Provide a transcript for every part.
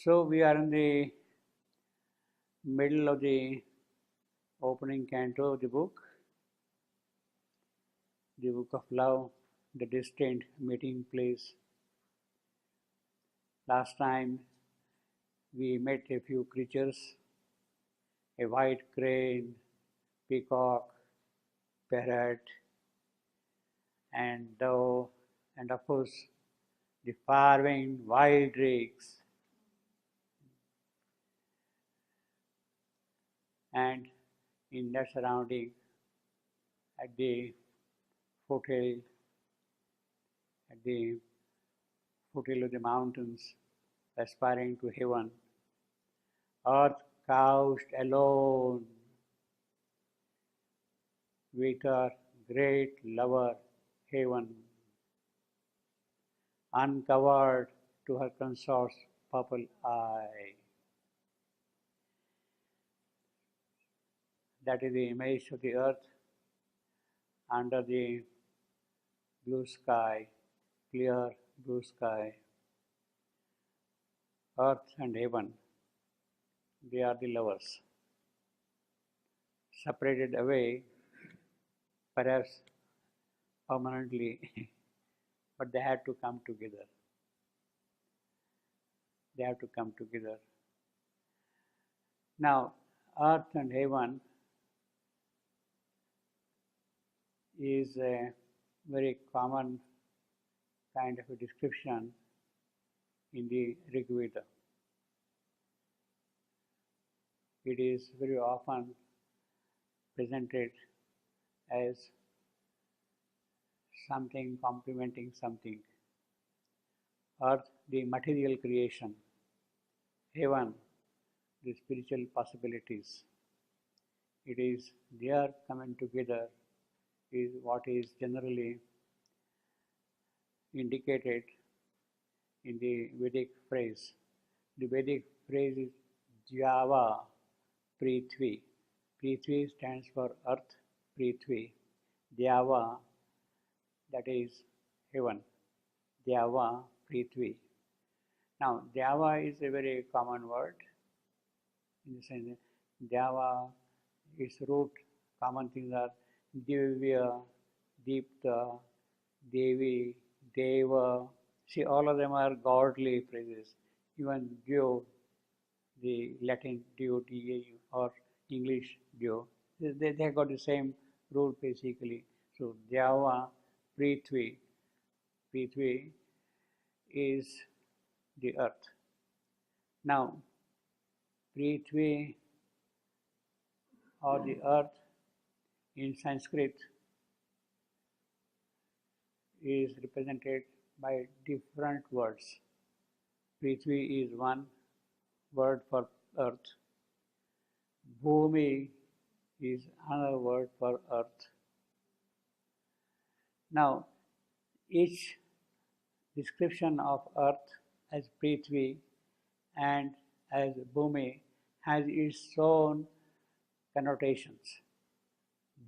So we are in the middle of the opening canto of the book of love, the distant meeting place. Last time we met a few creatures, a white crane, peacock, parrot, and dove, and of course the far-winged wild drakes. And in that surrounding, at the foothill, at the foothill of the mountains, aspiring to heaven, earth couched alone with her great lover, heaven, uncovered to her consort's purple eye. That is the image of the earth under the blue sky, clear blue sky. Earth and heaven, they are the lovers. Separated away, perhaps permanently, but they had to come together. They have to come together. Now, earth and heaven is a very common kind of a description in the Rig Veda. It is very often presented as something complementing something. Earth, the material creation. Heaven, the spiritual possibilities. It is their coming together is what is generally indicated in the Vedic phrase. The Vedic phrase is Java Prithvi. Prithvi stands for earth, Prithvi. Java, that is heaven. Java Prithvi. Now, Java is a very common word in the sense that Java, its root common things are Divya, Deepta, Devi, Deva. See, all of them are godly phrases. Even Dio, the Latin Dio, D-A-U, or English Dio, they have got the same root basically. So, Java, Prithvi. Prithvi is the earth. Now, Prithvi or the earth in Sanskrit is represented by different words. Prithvi is one word for earth. Bhumi is another word for earth. Now, each description of earth as Prithvi and as Bhumi has its own connotations.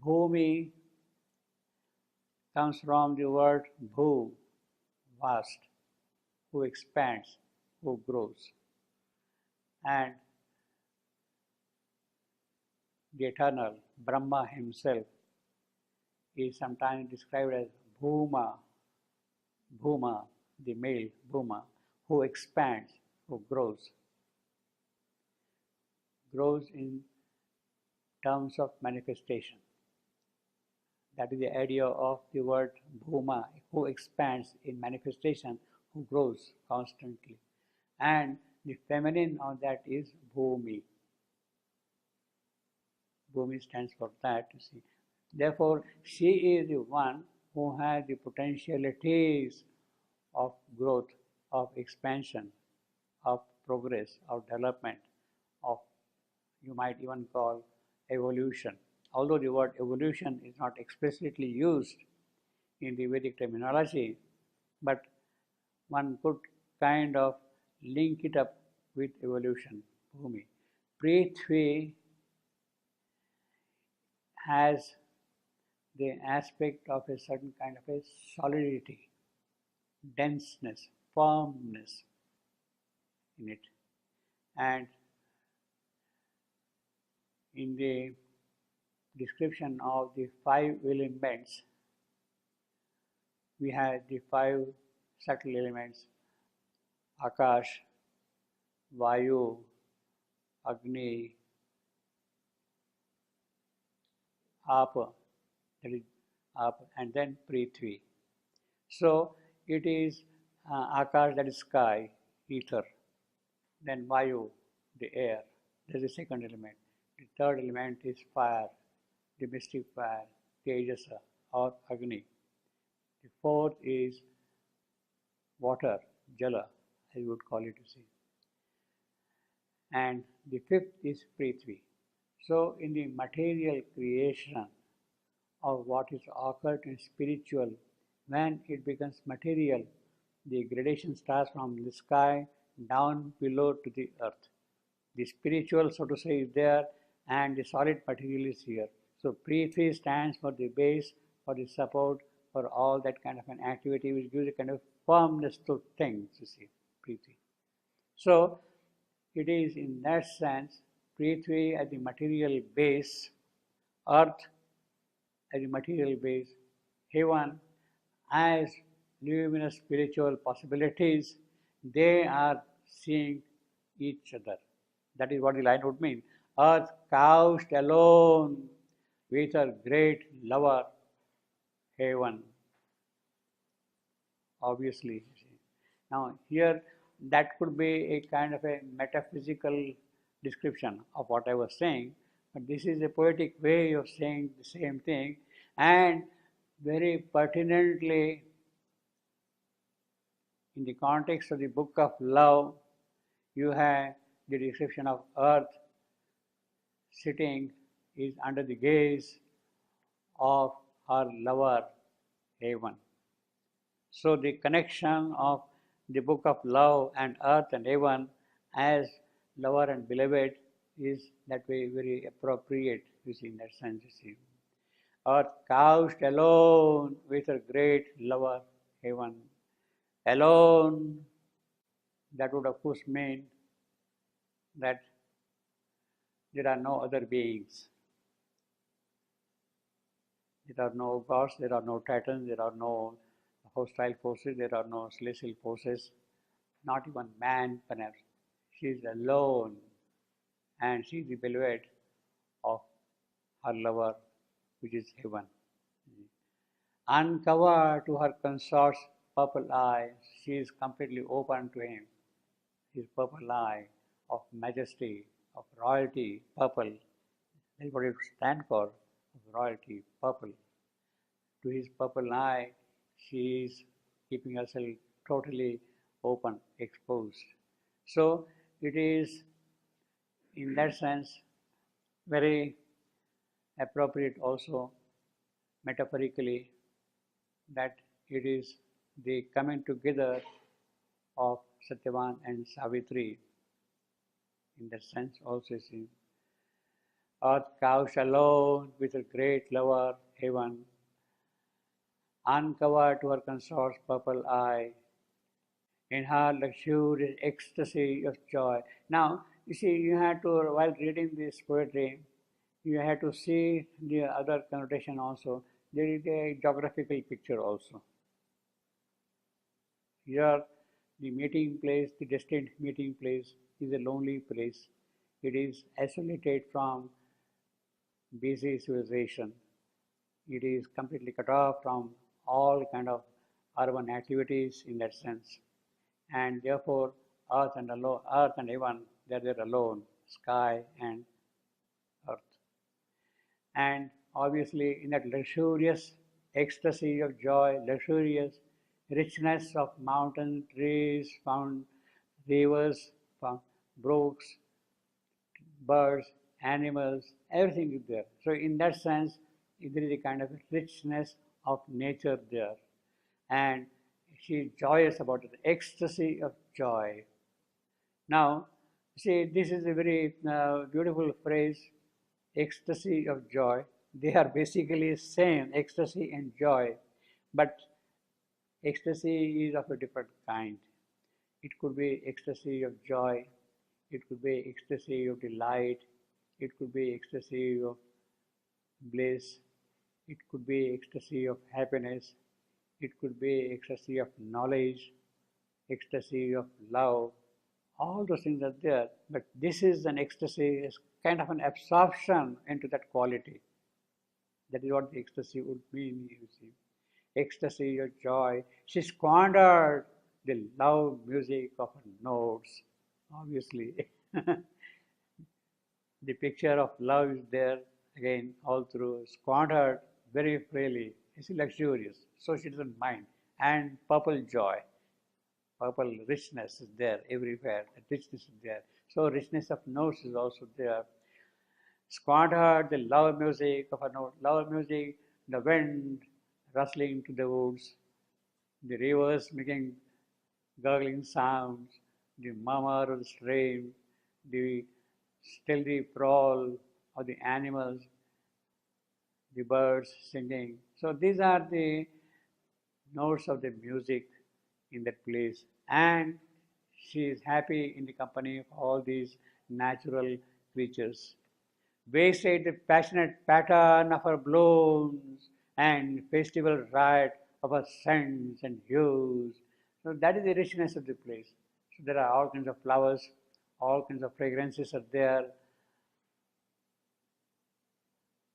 Bhumi comes from the word bhu, vast, who expands, who grows. And the eternal, Brahma himself, is sometimes described as Bhuma, Bhuma, the male Bhuma, who expands, who grows. Grows in terms of manifestation. That is the idea of the word Bhuma, who expands in manifestation, who grows constantly. And the feminine of that is Bhumi. Bhumi stands for that, you see. Therefore, she is the one who has the potentialities of growth, of expansion, of progress, of development, of, you might even call, evolution. Although the word evolution is not explicitly used in the Vedic terminology, but one could kind of link it up with evolution, Bhumi. Prithvi has the aspect of a certain kind of a solidity, denseness, firmness in it. And in the description of the 5 elements, we have the 5 subtle elements: Akash, Vayu, Agni, Apa, that is Apa, and then Prithvi. So it is Akash, that is sky, ether, then Vayu, the air, that is the second element. The third element is fire, the mystic fire, Tejasa or Agni. The fourth is water, Jala, as you would call it, you see. And the fifth is Prithvi. So in the material creation of what is occurred in spiritual, when it becomes material, the gradation starts from the sky down below to the earth. The spiritual, so to say, is there, and the solid material is here. So Prithvi stands for the base, for the support, for all that kind of an activity which gives a kind of firmness to things, you see, Prithvi. So it is in that sense, Prithvi as the material base, earth as the material base, heaven as luminous spiritual possibilities, they are seeing each other. That is what the line would mean. Earth couched alone with her great lover, heaven. Obviously. Now here that could be a kind of a metaphysical description of what I was saying, but this is a poetic way of saying the same thing, and very pertinently in the context of the book of love, you have the description of earth sitting is under the gaze of her lover, heaven. So the connection of the book of love and earth and heaven as lover and beloved is that way very appropriate, you see, in that sense, you see. Earth couched alone with her great lover, heaven. Alone, that would of course mean that there are no other beings. There are no gods, there are no titans, there are no hostile forces, there are no celestial forces, not even man perhaps. She is alone, and she is the beloved of her lover, which is heaven. Uncovered to her consort's purple eye, she is completely open to him. His purple eye of majesty, of royalty, purple. That is what it stands for, royalty, purple. To his purple eye, she is keeping herself totally open, exposed. So it is, in that sense, very appropriate also, metaphorically, that it is the coming together of Satyavan and Savitri. In that sense also, see, earth couched alone with her great lover, heaven, uncovered to her consort's purple eye, in her luxurious ecstasy of joy. Now, you see, you have to, while reading this poetry, you have to see the other connotation also. There is a geographical picture also. Here, the meeting place, the destined meeting place, is a lonely place. It is isolated from busy civilization. It is completely cut off from all kind of urban activities in that sense. And therefore, earth and heaven, they are there alone, sky and earth. And obviously, in that luxurious ecstasy of joy, luxurious richness of mountain, trees, found rivers, found brooks, birds, animals, everything is there. So in that sense, there is a kind of richness of nature there. And she is joyous about it, ecstasy of joy. Now, see, this is a very beautiful phrase, ecstasy of joy. They are basically same, ecstasy and joy, but ecstasy is of a different kind. It could be ecstasy of joy, it could be ecstasy of delight, it could be ecstasy of bliss, it could be ecstasy of happiness, it could be ecstasy of knowledge, ecstasy of love. All those things are there, but this is an ecstasy, is kind of an absorption into that quality. That is what the ecstasy would mean, you see. Ecstasy of joy. She squandered the loud music of her notes, obviously. The picture of love is there again all through, squandered very freely. It's luxurious, so she doesn't mind. And purple joy, purple richness is there everywhere. The richness is there. So richness of notes is also there. Squandered the love music of a note, love music, the wind rustling to the woods, the rivers making gurgling sounds, the murmur of the stream, the stealthy prowl of the animals, the birds singing. So these are the notes of the music in that place. And she is happy in the company of all these natural creatures. Wasted the passionate pattern of her blooms and festival riot of her scents and hues. So that is the richness of the place. So there are all kinds of flowers, all kinds of fragrances are there.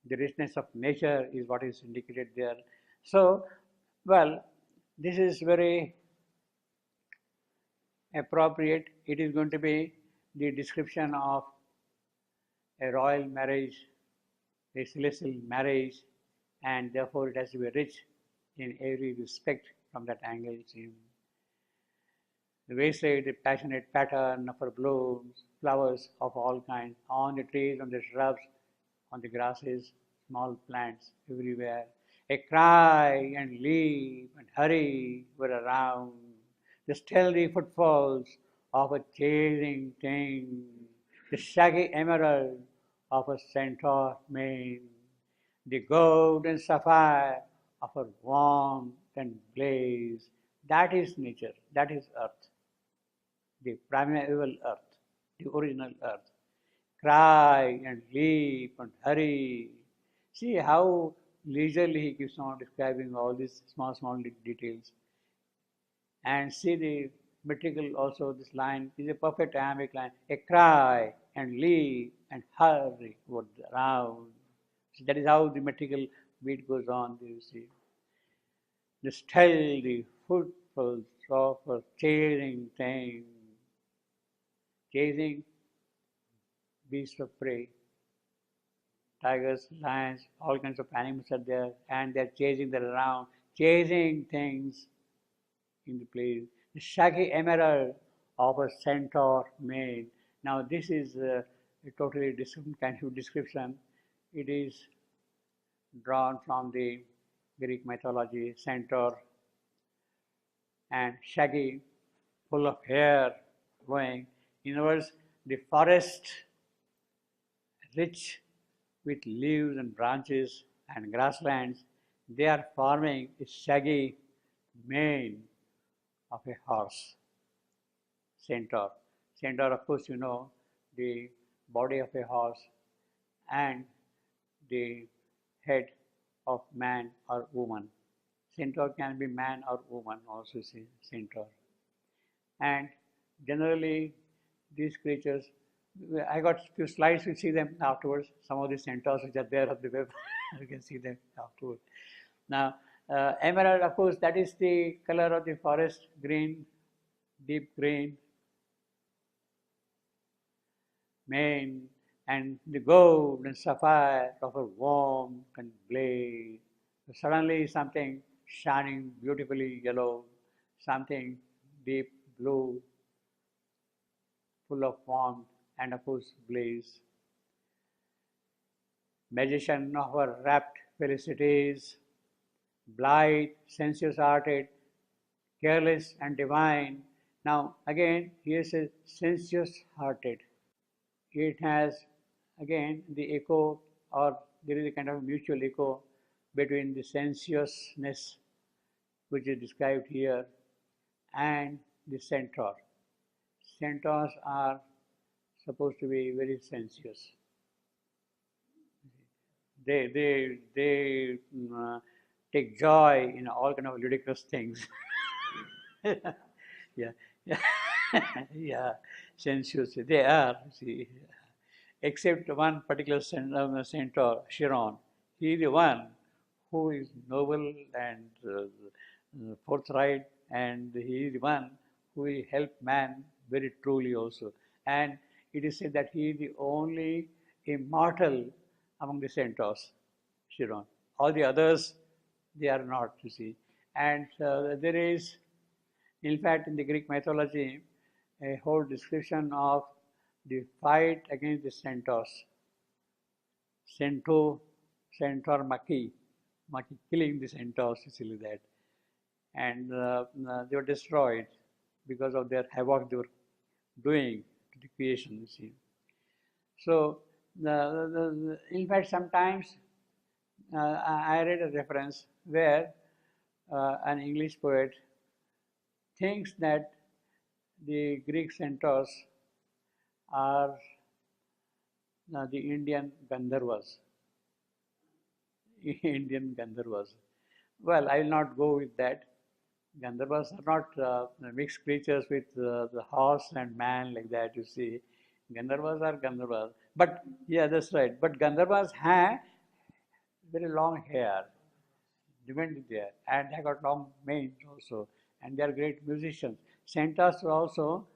The richness of nature is what is indicated there. So, well, this is very appropriate. It is going to be the description of a royal marriage, a celestial marriage, and therefore it has to be rich in every respect from that angle. The wasted, the passionate pattern of her blooms, flowers of all kinds, on the trees, on the shrubs, on the grasses, small plants everywhere. A cry and leap and hurry were around, the stealthy footfalls of a chasing thing, the shaggy emerald of a centaur mane, the gold and sapphire of her warmth and blaze. That is nature, that is earth, the primeval earth, the original earth. Cry and leap and hurry. See how leisurely he keeps on describing all these small details. And see the metrical also, this line is a perfect iambic line. A cry and leap and hurry would around. So that is how the metrical beat goes on, you see. The stealthy footfalls of a chasing thing, chasing beasts of prey, tigers, lions, all kinds of animals are there, and they're chasing them around, chasing things in the place. The shaggy emerald of a centaur mane. Now this is a totally different kind of description. It is drawn from the Greek mythology, centaur and shaggy, full of hair going. In other words, the forest rich with leaves and branches and grasslands, they are forming a shaggy mane of a horse, centaur. Centaur, of course, you know, the body of a horse and the head of man or woman. Centaur can be man or woman also, centaur. And generally, these creatures, I got a few slides, we'll see them afterwards. Some of the centaurs which are there on the web, you can see them afterwards. Now, emerald, of course, that is the color of the forest, green, deep green, mane, and the gold and sapphire of a warm and blaze. So suddenly something shining beautifully yellow, something deep blue, full of warmth, and of course blaze. Magician of our rapt felicities, blithe, sensuous-hearted, careless and divine. Now again, here says sensuous-hearted. It has again the echo, or there is a kind of mutual echo between the sensuousness which is described here and the centaur. Centaurs are supposed to be very sensuous. They take joy in all kind of ludicrous things. Yeah, yeah, yeah, sensuous. They are, see, except one particular centaur, Chiron. He is the one who is noble and forthright, and he is the one who will help man very truly also. And it is said that he is the only immortal among the centaurs, Chiron. All the others, they are not, you see. And there is, in fact, in the Greek mythology, a whole description of the fight against the centaurs. Centaur Maki killing the centaurs, actually that. And they were destroyed because of their havoc they were doing to the creation, you see. So, in fact, sometimes I read a reference where an English poet thinks that the Greek centaurs are the Indian Gandharvas. Indian Gandharvas. Well, I will not go with that. Gandharvas are not mixed creatures with the horse and man like that, you see. Gandharvas are Gandharvas. But, yeah, that's right. But Gandharvas have very long hair, remained there, and they got long manes also, and they are great musicians. Centaurs are also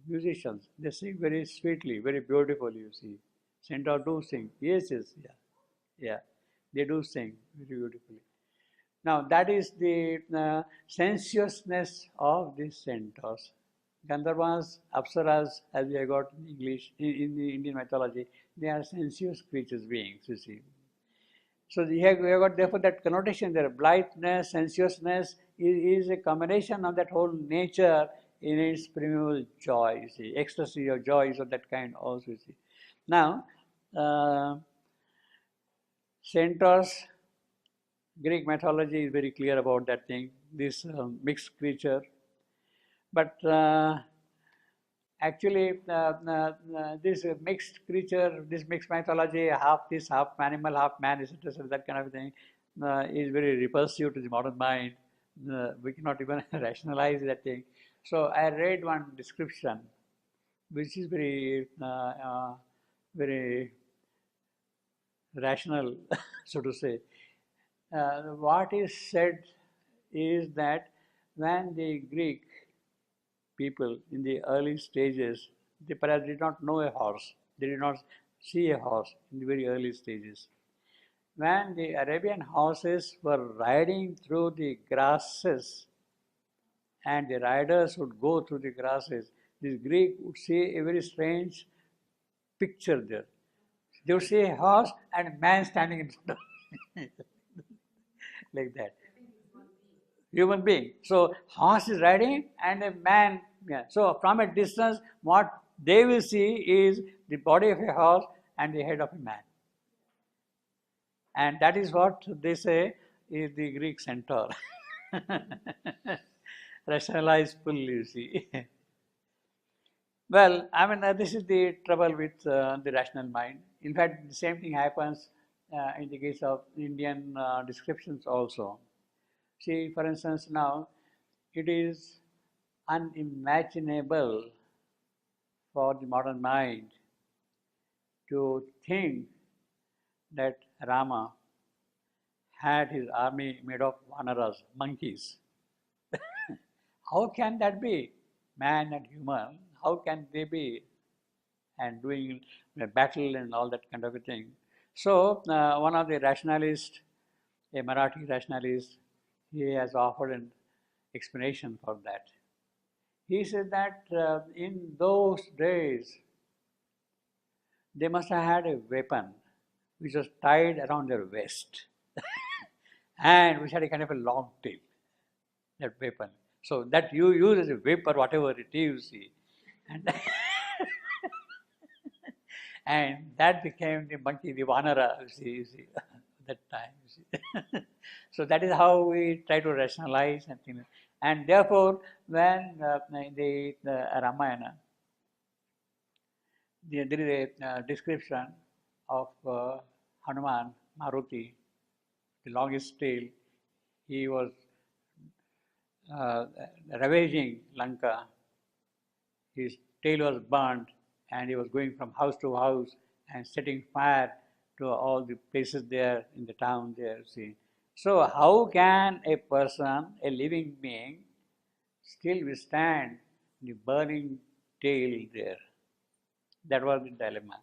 musicians. They sing very sweetly, very beautifully, you see. Centaurs do sing. Yes, yes, yeah, yeah. They do sing very beautifully. Now, that is the sensuousness of these centaurs. Gandharvas, Apsaras, as we have got in English, in the Indian mythology, they are sensuous creatures, beings, you see. So we have got therefore that connotation there. Blitheness, sensuousness is a combination of that whole nature in its primeval joy, you see. Ecstasy or joy is of that kind also, you see. Now, centaurs, Greek mythology is very clear about that thing, this mixed creature. But actually, this mixed creature, this mixed mythology, half this, half animal, half man, etc., so that kind of thing, is very repulsive to the modern mind. We cannot even rationalize that thing. So I read one description, which is very rational, so to say. What is said is that when the Greek people in the early stages, they perhaps did not know a horse, they did not see a horse in the very early stages. When the Arabian horses were riding through the grasses and the riders would go through the grasses, this Greek would see a very strange picture there. They would see a horse and a man standing in front of like that. Human being. So horse is riding and a man. Yeah. So from a distance, what they will see is the body of a horse and the head of a man. And that is what they say is the Greek centaur. Rationalized fully, you see. Well, I mean, this is the trouble with the rational mind. In fact, the same thing happens in the case of Indian descriptions also. See, for instance, now it is unimaginable for the modern mind to think that Rama had his army made of vanaras, monkeys. How can that be? Man and human, how can they be? And doing battle and all that kind of a thing. So, one of the rationalists, a Marathi rationalist, he has offered an explanation for that. He said that in those days, they must have had a weapon which was tied around their waist and which had a kind of a long tail, that weapon. So that you use as a whip or whatever it is, you see. And, and that became the monkey, the vanara, you see that time. You see. So that is how we try to rationalize and things. And therefore, when the Ramayana, there is a description of Hanuman, Maruti, the longest tail. He was uh, ravaging Lanka. His tail was burned, and he was going from house to house and setting fire to all the places there in the town there. See, so how can a person, a living being, still withstand the burning tail there? That was the dilemma.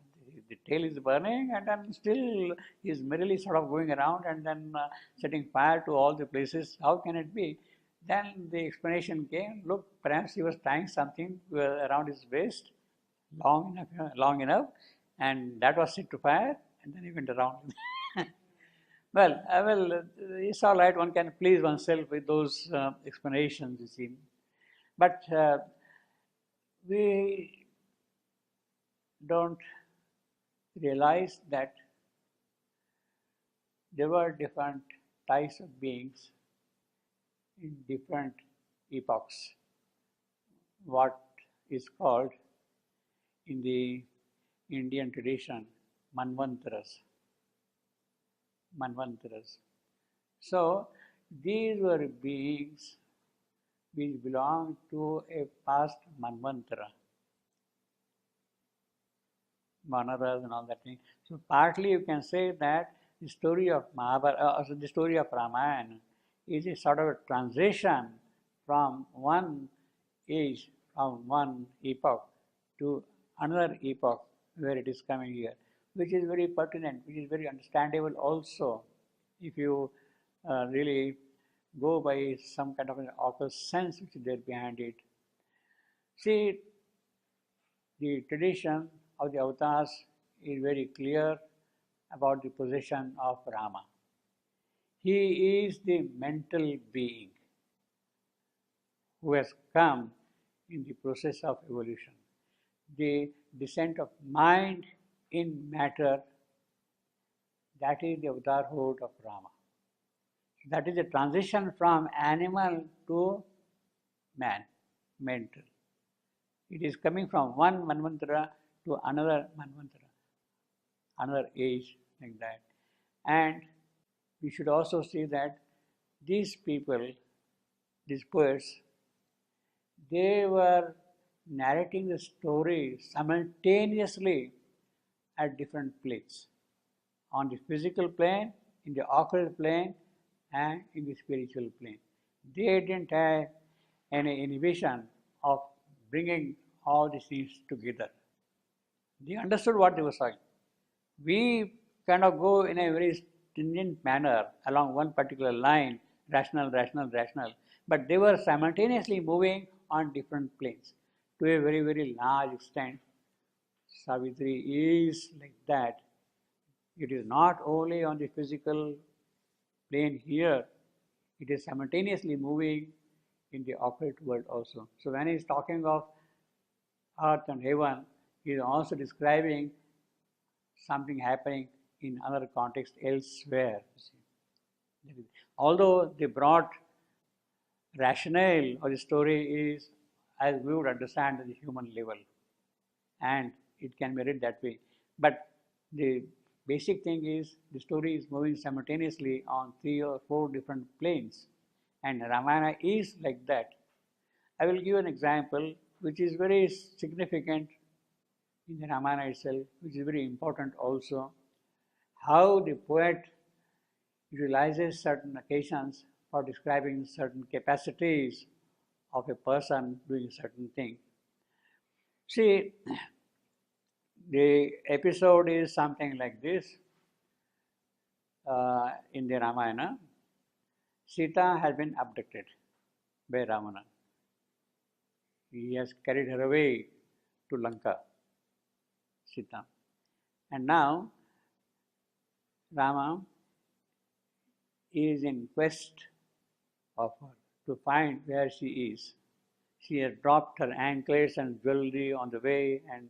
The tail is burning, and then still he is merely sort of going around and then setting fire to all the places. How can it be? Then the explanation came. Look, perhaps he was tying something around his waist, long enough, and that was set to fire, and then he went around. Well, it's all right. One can please oneself with those explanations, you see. But we don't realize that there were different types of beings in different epochs. What is called in the Indian tradition Manvantaras. Manvantaras. So these were beings which belonged to a past Manvantara. Vanaras and all that thing. So partly you can say that the story of Mahabharata, the story of Ramayana is a sort of a transition from one age, from one epoch to another epoch where it is coming here, which is very pertinent, which is very understandable also if you really go by some kind of an occult sense which is there behind it. See, the tradition of the avatars is very clear about the position of Rama. He is the mental being who has come in the process of evolution. The descent of mind in matter, that is the avatarhood of Rama. That is the transition from animal to man, mental. It is coming from one Manvantara to another Manvantara, another age like that. And we should also see that these people, these poets, they were narrating the story simultaneously at different planes. On the physical plane, in the occult plane, and in the spiritual plane. They didn't have any inhibition of bringing all these things together. They understood what they were saying. We kind of go in a very stringent manner along one particular line, rational, rational, rational, but they were simultaneously moving on different planes. To a very, very large extent, Savitri is like that. It is not only on the physical plane here, it is simultaneously moving in the occult world also. So when he is talking of earth and heaven, he is also describing something happening in another context elsewhere. Although the broad rationale of the story is as we would understand at the human level, and it can be read that way. But the basic thing is the story is moving simultaneously on 3 or 4 different planes, and Ramayana is like that. I will give an example which is very significant in the Ramayana itself, which is very important also. How the poet utilizes certain occasions for describing certain capacities of a person doing a certain thing. See, the episode is something like this. In the Ramayana, Sita has been abducted by Ravana. He has carried her away to Lanka, Sita. And now Rama is in quest of her to find where she is. She has dropped her anklets and jewelry on the way and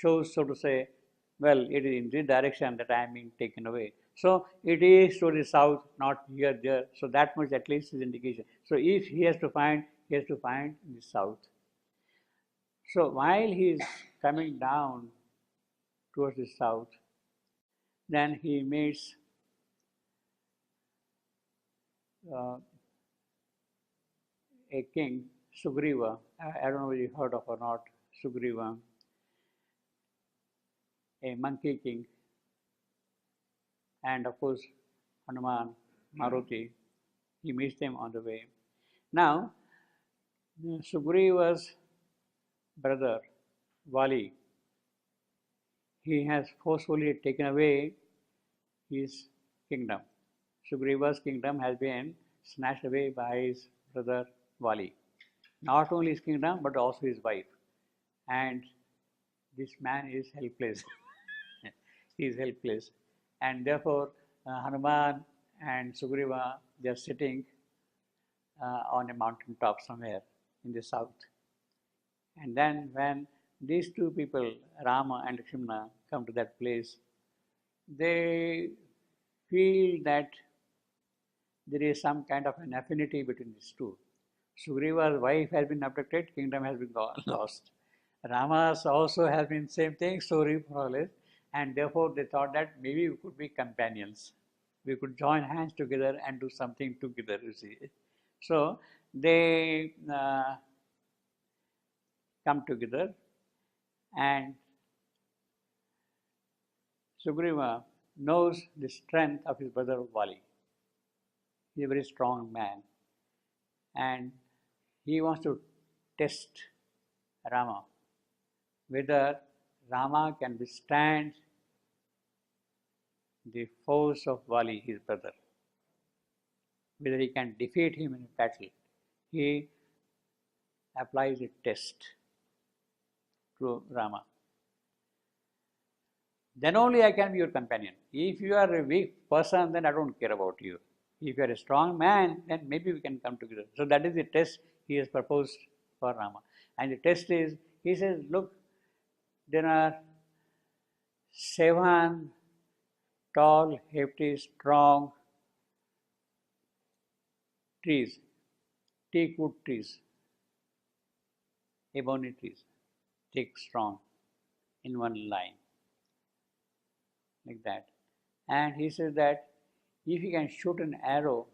shows, so to say, well, it is in this direction that I am being taken away. So it is to the south, not here, there. So that much at least is indication. So if he has to find, he has to find in the south. So while he is coming down towards the south. Then he meets uh, a king, Sugriva. I don't know whether you heard of or not, Sugriva, a monkey king, and of course Hanuman, Maruti. He meets them on the way. Now, Sugriva's brother, Vali, he has forcefully taken away his kingdom. Sugriva's kingdom has been snatched away by his brother Vali. Not only his kingdom, but also his wife. And this man is helpless. He is helpless. And therefore, Hanuman and Sugriva, they are sitting on a mountain top somewhere in the south. And then when these two people, Rama and Lakshmana, come to that place, they feel that there is some kind of an affinity between these two. Sugriva's wife has been abducted, kingdom has been lost. Rama's also has been same thing, story more or less, and therefore they thought that maybe we could be companions. We could join hands together and do something together, you see. So they come together, and Sugriva knows the strength of his brother Vali. He is a very strong man, and he wants to test Rama, whether Rama can withstand the force of Vali, his brother, whether he can defeat him in a battle. He applies a test to Rama. Then only I can be your companion. If you are a weak person, then I don't care about you. If you are a strong man, then maybe we can come together. So that is the test he has proposed for Rama. And the test is, he says, look, there are 7 tall, hefty, strong trees, teak wood trees, ebony trees, thick, strong, in one line, like that. And he says that if you can shoot an arrow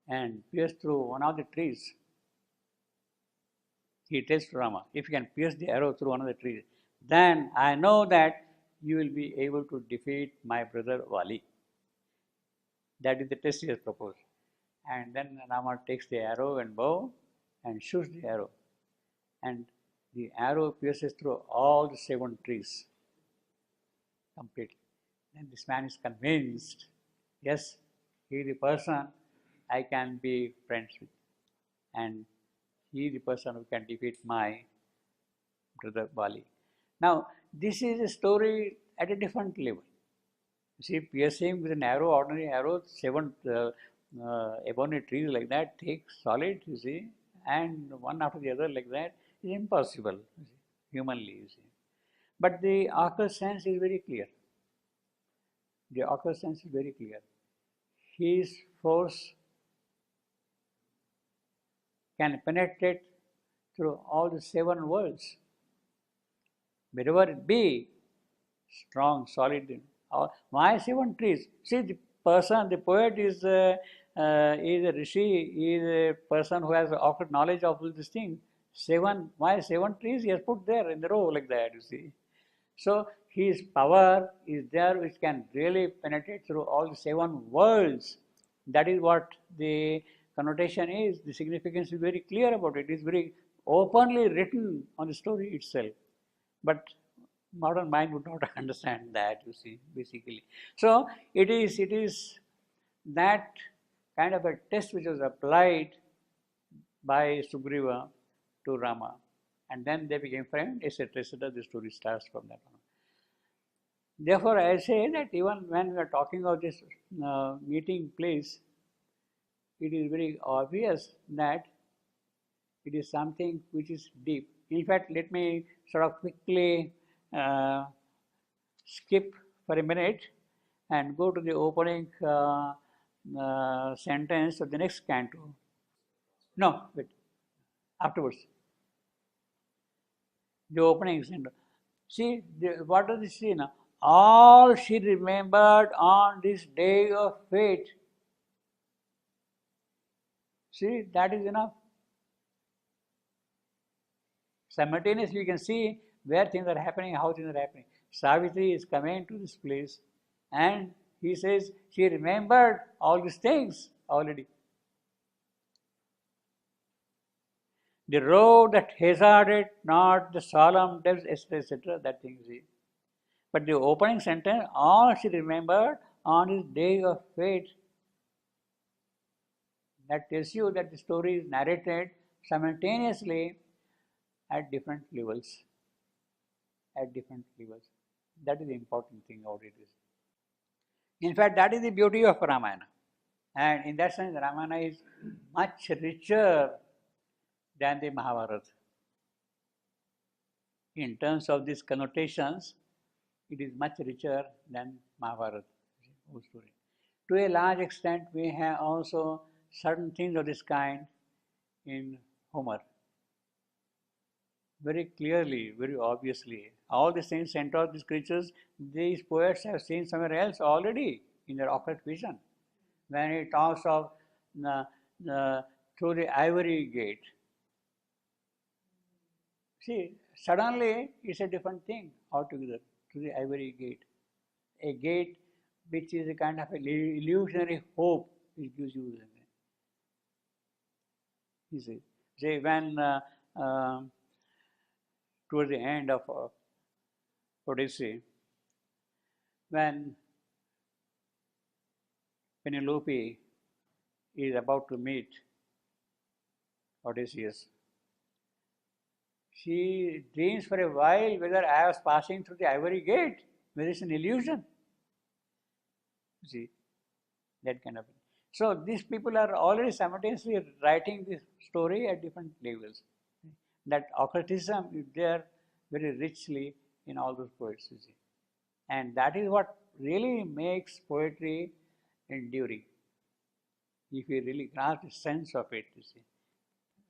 and pierce through one of the trees, he tells Rama, if you can pierce the arrow through one of the trees, then I know that you will be able to defeat my brother Vali. That is the test he has proposed. And then Rama takes the arrow and bow and shoots the arrow. And the arrow pierces through all the 7 trees completely. And this man is convinced, yes, he is the person I can be friends with. And he is the person who can defeat my brother Vali. Now, this is a story at a different level. You see, piercing with an arrow, ordinary arrow, 7 ebony trees like that, thick, solid, you see, and one after the other like that is impossible, you see, humanly, you see. But the occult sense is very clear. The occult sense is very clear. His force can penetrate through all the 7 worlds. Wherever it be, strong, solid. Why 7 trees? See, the person, the poet is a rishi, is a person who has occult knowledge of all these things. 7, why 7 trees he has put there in the row like that, you see. So his power is there which can really penetrate through all the 7 worlds. That is what the connotation is. The significance is very clear about it. It is very openly written on the story itself. But modern mind would not understand that, you see, basically. So it is that kind of a test which was applied by Sugriva to Rama, and then they became friends, etc., etc. The story starts from that on. Therefore, I say that even when we are talking of this meeting place, it is very obvious that it is something which is deep. In fact, let me sort of quickly skip for a minute and go to the opening sentence of the next canto. No, wait, afterwards. The opening sentence. See, what does it say now? all she remembered on this day of fate. See, that is enough. Simultaneously, you can see where things are happening, how things are happening. Savitri is coming to this place, and he says she remembered all these things already. The road that hazarded not the solemn depths, etc., etc., that thing is. But the opening sentence, all she remembered on his day of fate. That tells you that the story is narrated simultaneously at different levels. At different levels. That is the important thing about it. In fact, that is the beauty of Ramayana. And in that sense, Ramayana is much richer than the Mahabharata. In terms of these connotations, it is much richer than Mahabharata. Story. To a large extent, we have also certain things of this kind in Homer. Very clearly, very obviously. All these things, centaurs, these creatures, these poets have seen somewhere else already in their occult vision. When he talks of through the ivory gate, see, suddenly it's a different thing altogether, through the ivory gate. A gate which is a kind of an illusionary hope which gives you. You see, when towards the end of Odyssey, when Penelope is about to meet Odysseus, she dreams for a while whether I was passing through the ivory gate, whether it's an illusion. You see, that kind of thing. So these people are already simultaneously writing this story at different levels. That occultism is there very richly in all those poets, you see. And that is what really makes poetry enduring. If you really grasp the sense of it, you see.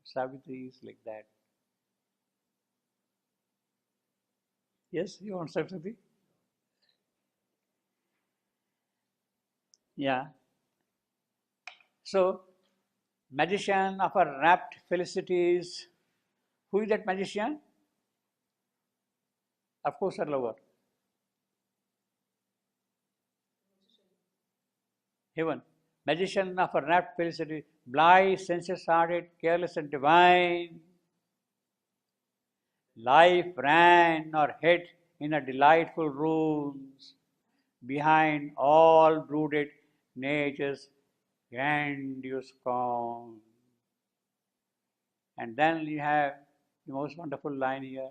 Savitri is like that. Yes, you want to say something? Yeah. So, magician of our rapt felicities. Who is that magician? Of course, her lover. Heaven. Magician of our rapt felicity, blithe, senses-hearted, careless and divine. Life ran or hid in a delightful rooms. Behind all brooded nature's grandiose calm. And then you have the most wonderful line here.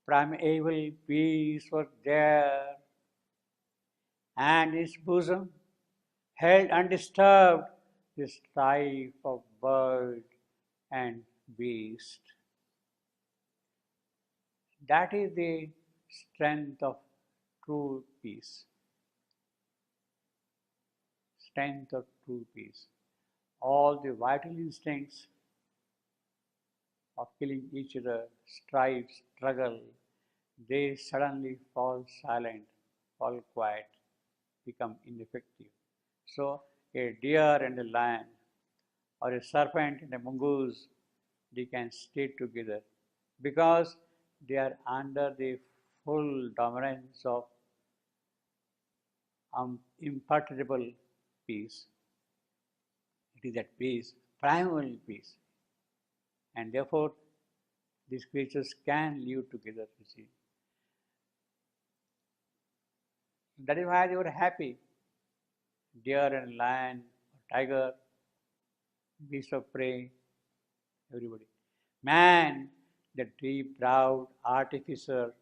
Primeval peace was there, and its bosom held undisturbed the strife of bird and beast. That is the strength of true peace. Strength of true peace. All the vital instincts of killing each other, strife, struggle, they suddenly fall silent, fall quiet, become ineffective. So, a deer and a lion, or a serpent and a mongoose, they can stay together because they are under the full dominance of imperturbable peace. It is that peace, primal peace. And therefore, these creatures can live together, you see. That is why they were happy. Deer and lion, tiger, beast of prey, everybody. Man, the deep-browed artificer,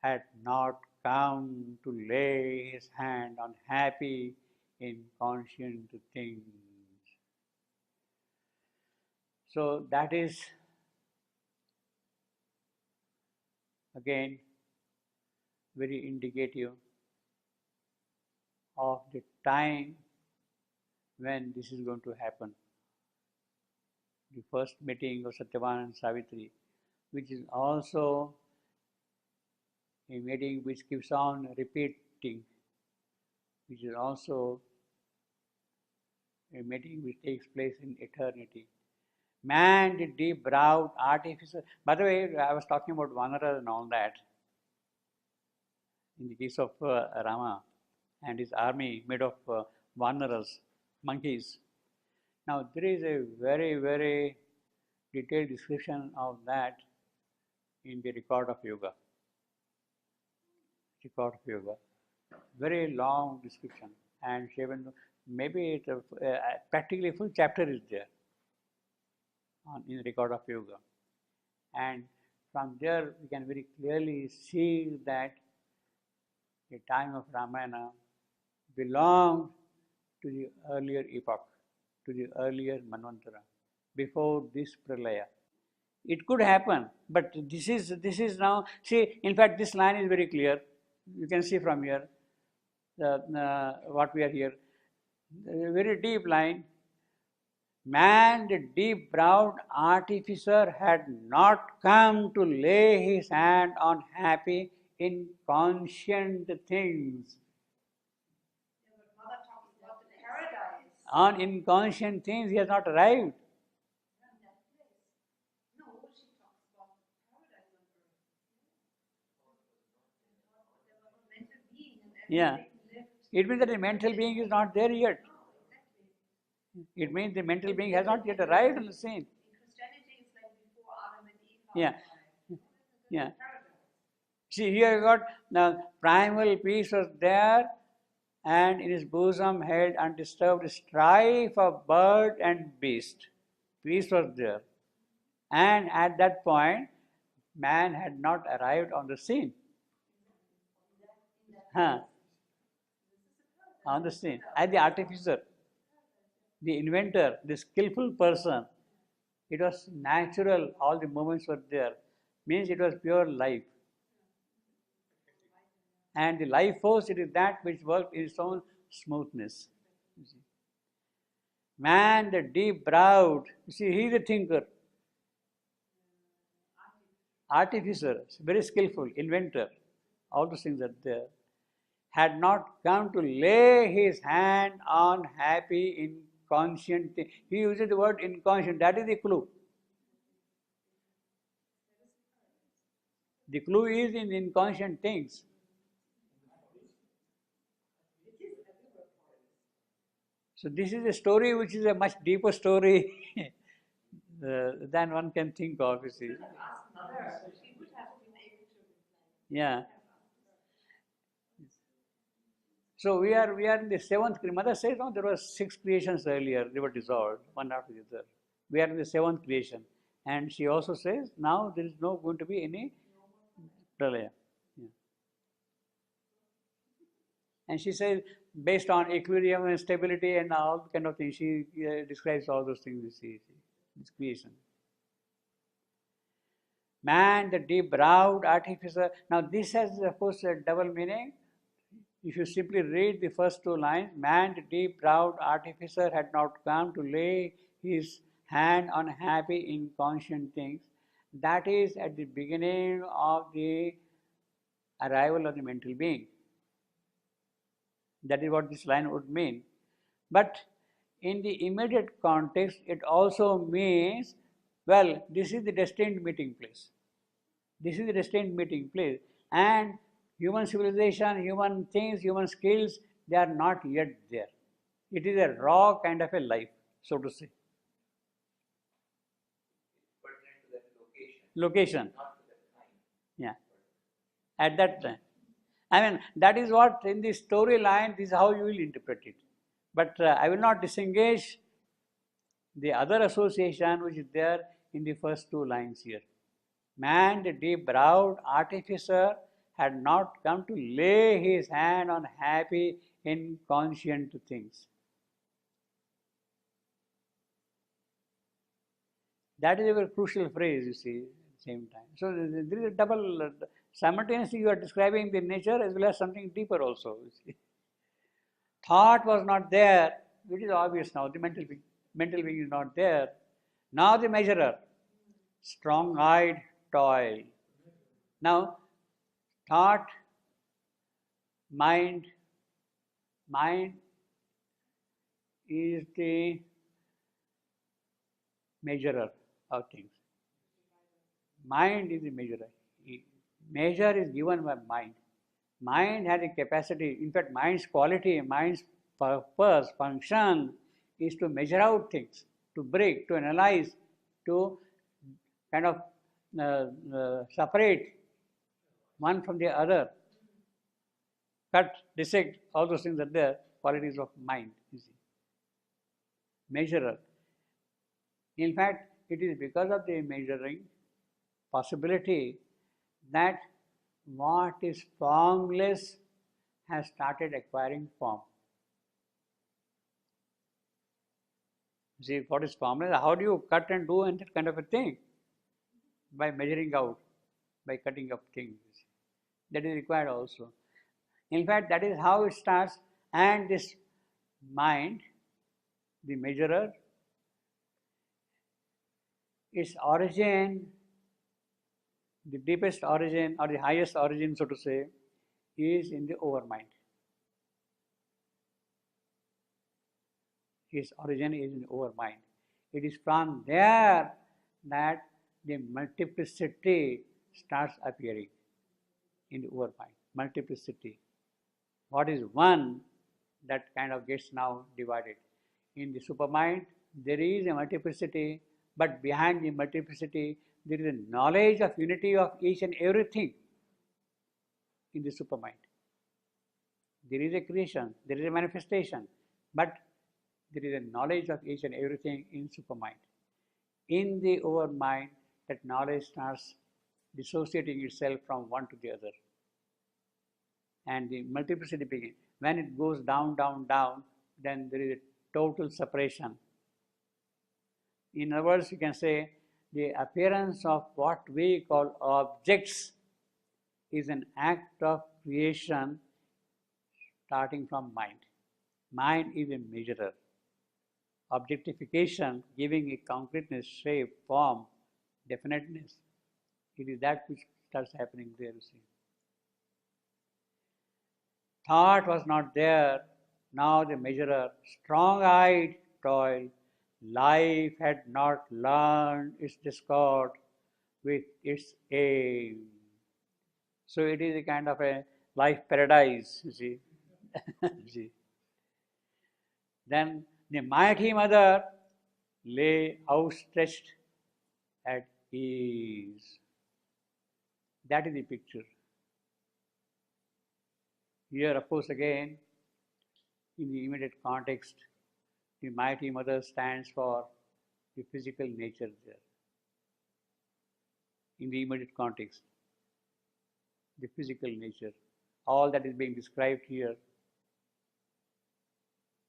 had not come to lay his hand on happy, inconscient things. So that is again very indicative of the time when this is going to happen. The first meeting of Satyavan and Savitri, which is also a meeting which keeps on repeating, which is also a meeting which takes place in eternity. Man, the deep-browed artificer. By the way, I was talking about Vanara and all that. In the case of Rama and his army made of Vanaras, monkeys. Now, there is a very, very detailed description of that in the record of yoga. Record of yoga. Very long description. And maybe practically a full chapter is there in the record of yoga. And from there we can very clearly see that the time of Ramayana belonged to the earlier epoch, to the earlier Manvantara, before this Pralaya. It could happen, but this is now, see, in fact this line is very clear. You can see from here what we are here. A very deep line. Man, the deep-browed artificer, had not come to lay his hand on happy, inconscient things. Yeah, but Mother talks about the paradise. On inconscient things he has not arrived. Yeah, in that place. No, she talks about paradise on earth. There was a mental being and Yeah. everything lived. It means that the mental being is not there yet. No, exactly. It means the mental being has not yet arrived on the scene. In Christianity, it's like before Adam and Eve. Yeah. Arrived. Yeah. Paradise. See, here you got the primal peace was there, and in his bosom held undisturbed strife of bird and beast. Peace was there. And at that point, man had not arrived on the scene. On the scene. As the artificer, the inventor, the skillful person, it was natural, all the moments were there. Means it was pure life. And the life force, it is that which worked in its own smoothness. Man, the deep-browed, you see, he is a thinker, artificer, very skillful, inventor, all those things are there, had not come to lay his hand on happy, inconscient thing. He uses the word inconscient, that is the clue. The clue is in inconscient things. So this is a story which is a much deeper story than one can think of, you see. Ask Mother. She would have been able to reply. Yeah. So we are in the seventh. Mother says, no, there were 6 creations earlier. They were dissolved one after the other. We are in the 7th creation, and she also says now there is no going to be any pralaya. Yeah. And she says based on equilibrium and stability and all kind of things, she describes all those things. You see, this creation. Man, the deep-browed artificer. Now this has, of course, a double meaning. If you simply read the first 2 lines, man, the deep-browed artificer, had not come to lay his hand on happy, inconscient things. That is at the beginning of the arrival of the mental being. That is what this line would mean. But in the immediate context, it also means, well, this is the destined meeting place. This is the destined meeting place. And human civilization, human things, human skills, they are not yet there. It is a raw kind of a life, so to say. Pertinent to that Location. not to that time. Yeah. At that time. I mean, that is what in the storyline, this is how you will interpret it. But I will not disengage the other association which is there in the first 2 lines here. Man, the deep-browed artificer, had not come to lay his hand on happy, inconscient things. That is a very crucial phrase, you see, at the same time. So there is a double, simultaneously you are describing the nature as well as something deeper also, you see. Thought was not there, which is obvious now, the mental being is not there. Now the measurer, strong-eyed toil. Now, thought, mind is the measurer of things. Mind is the measurer. Measure is given by mind. Mind has a capacity, in fact, mind's quality, mind's purpose, function is to measure out things, to break, to analyze, to kind of separate one from the other, cut, dissect, all those things are there, qualities of mind, you see. Measurer. In fact, it is because of the measuring possibility that what is formless has started acquiring form. See, what is formless? How do you cut and do and that kind of a thing? By measuring out, by cutting up things. That is required also. In fact, that is how it starts, and this mind, the measurer, its origin, the deepest origin or the highest origin, so to say, is in the overmind. Its origin is in the overmind. It is from there that the multiplicity starts appearing in the overmind. Multiplicity. What is one, that kind of gets now divided. In the supermind, there is a multiplicity, but behind the multiplicity, there is a knowledge of unity of each and everything in the supermind. There is a creation, there is a manifestation, but there is a knowledge of each and everything in supermind. In the overmind, that knowledge starts dissociating itself from one to the other. And the multiplicity begins. When it goes down, down, down, then there is a total separation. In other words, you can say the appearance of what we call objects is an act of creation starting from mind. Mind is a measurer. Objectification, giving a concreteness, shape, form, definiteness, it is that which starts happening there, you see. Thought was not there, now the measurer, strong-eyed toil, life had not learned its discord with its aim. So it is a kind of a life paradise, you see. See. Then the mighty mother lay outstretched at ease. That is the picture. Here, of course, again, in the immediate context, the mighty mother stands for the physical nature there. In the immediate context, the physical nature, all that is being described here.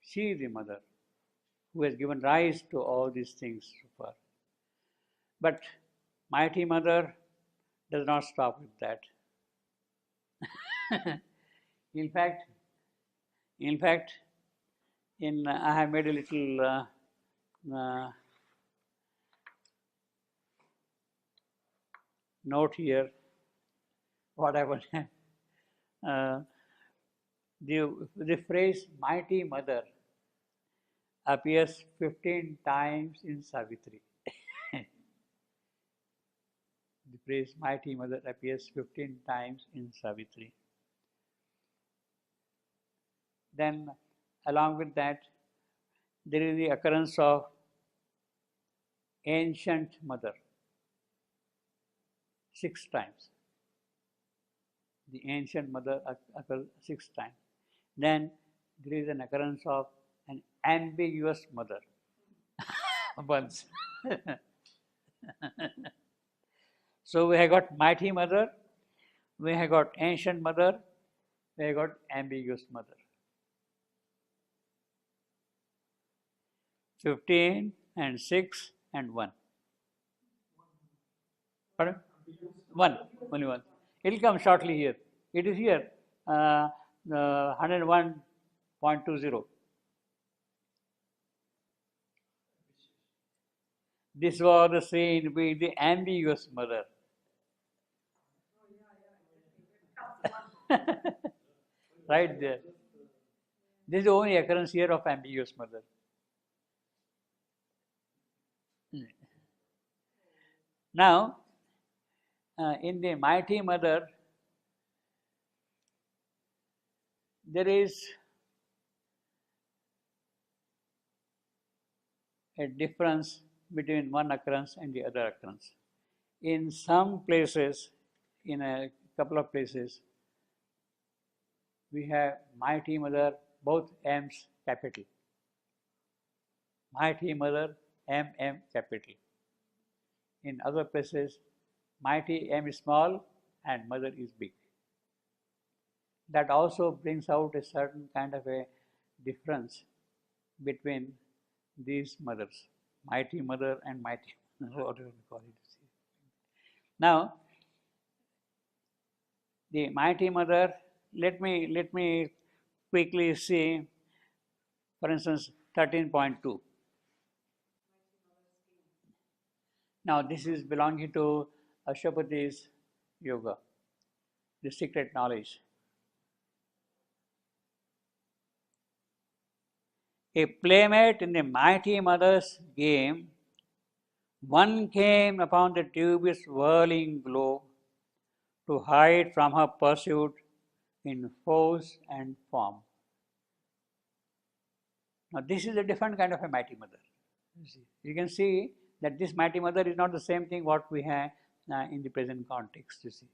She is the mother who has given rise to all these things so far. But mighty mother does not stop with that. In fact, I have made a little note here. What I want, the phrase "mighty mother" appears 15 times in Savitri. The phrase "mighty mother" appears 15 times in Savitri. Then, along with that, there is the occurrence of ancient mother 6 times. The ancient mother occurs 6 times. Then there is an occurrence of an ambiguous mother once. So we have got mighty mother, we have got ancient mother, we have got ambiguous mother. 15 and 6 and 1. Pardon? 1, only 1. It will come shortly here. It is here, 101.20. This was the scene with the ambiguous mother. right there. This is the only occurrence here of ambiguous mother. Now, in the mighty mother, there is a difference between one occurrence and the other occurrence. In some places, in a couple of places, we have mighty mother, both M's capital. Mighty mother, M capital. In other places, mighty M is small and mother is big. That also brings out a certain kind of a difference between these mothers, mighty mother and mighty, whatever we call it. Now, the mighty mother, let me quickly see, for instance, 13.2. Now, this is belonging to Ashwapati's yoga, the secret knowledge. A playmate in the mighty mother's game, one came upon the dubious whirling globe to hide from her pursuit in force and form. Now, this is a different kind of a mighty mother. You can see that this mighty mother is not the same thing what we have in the present context, you see.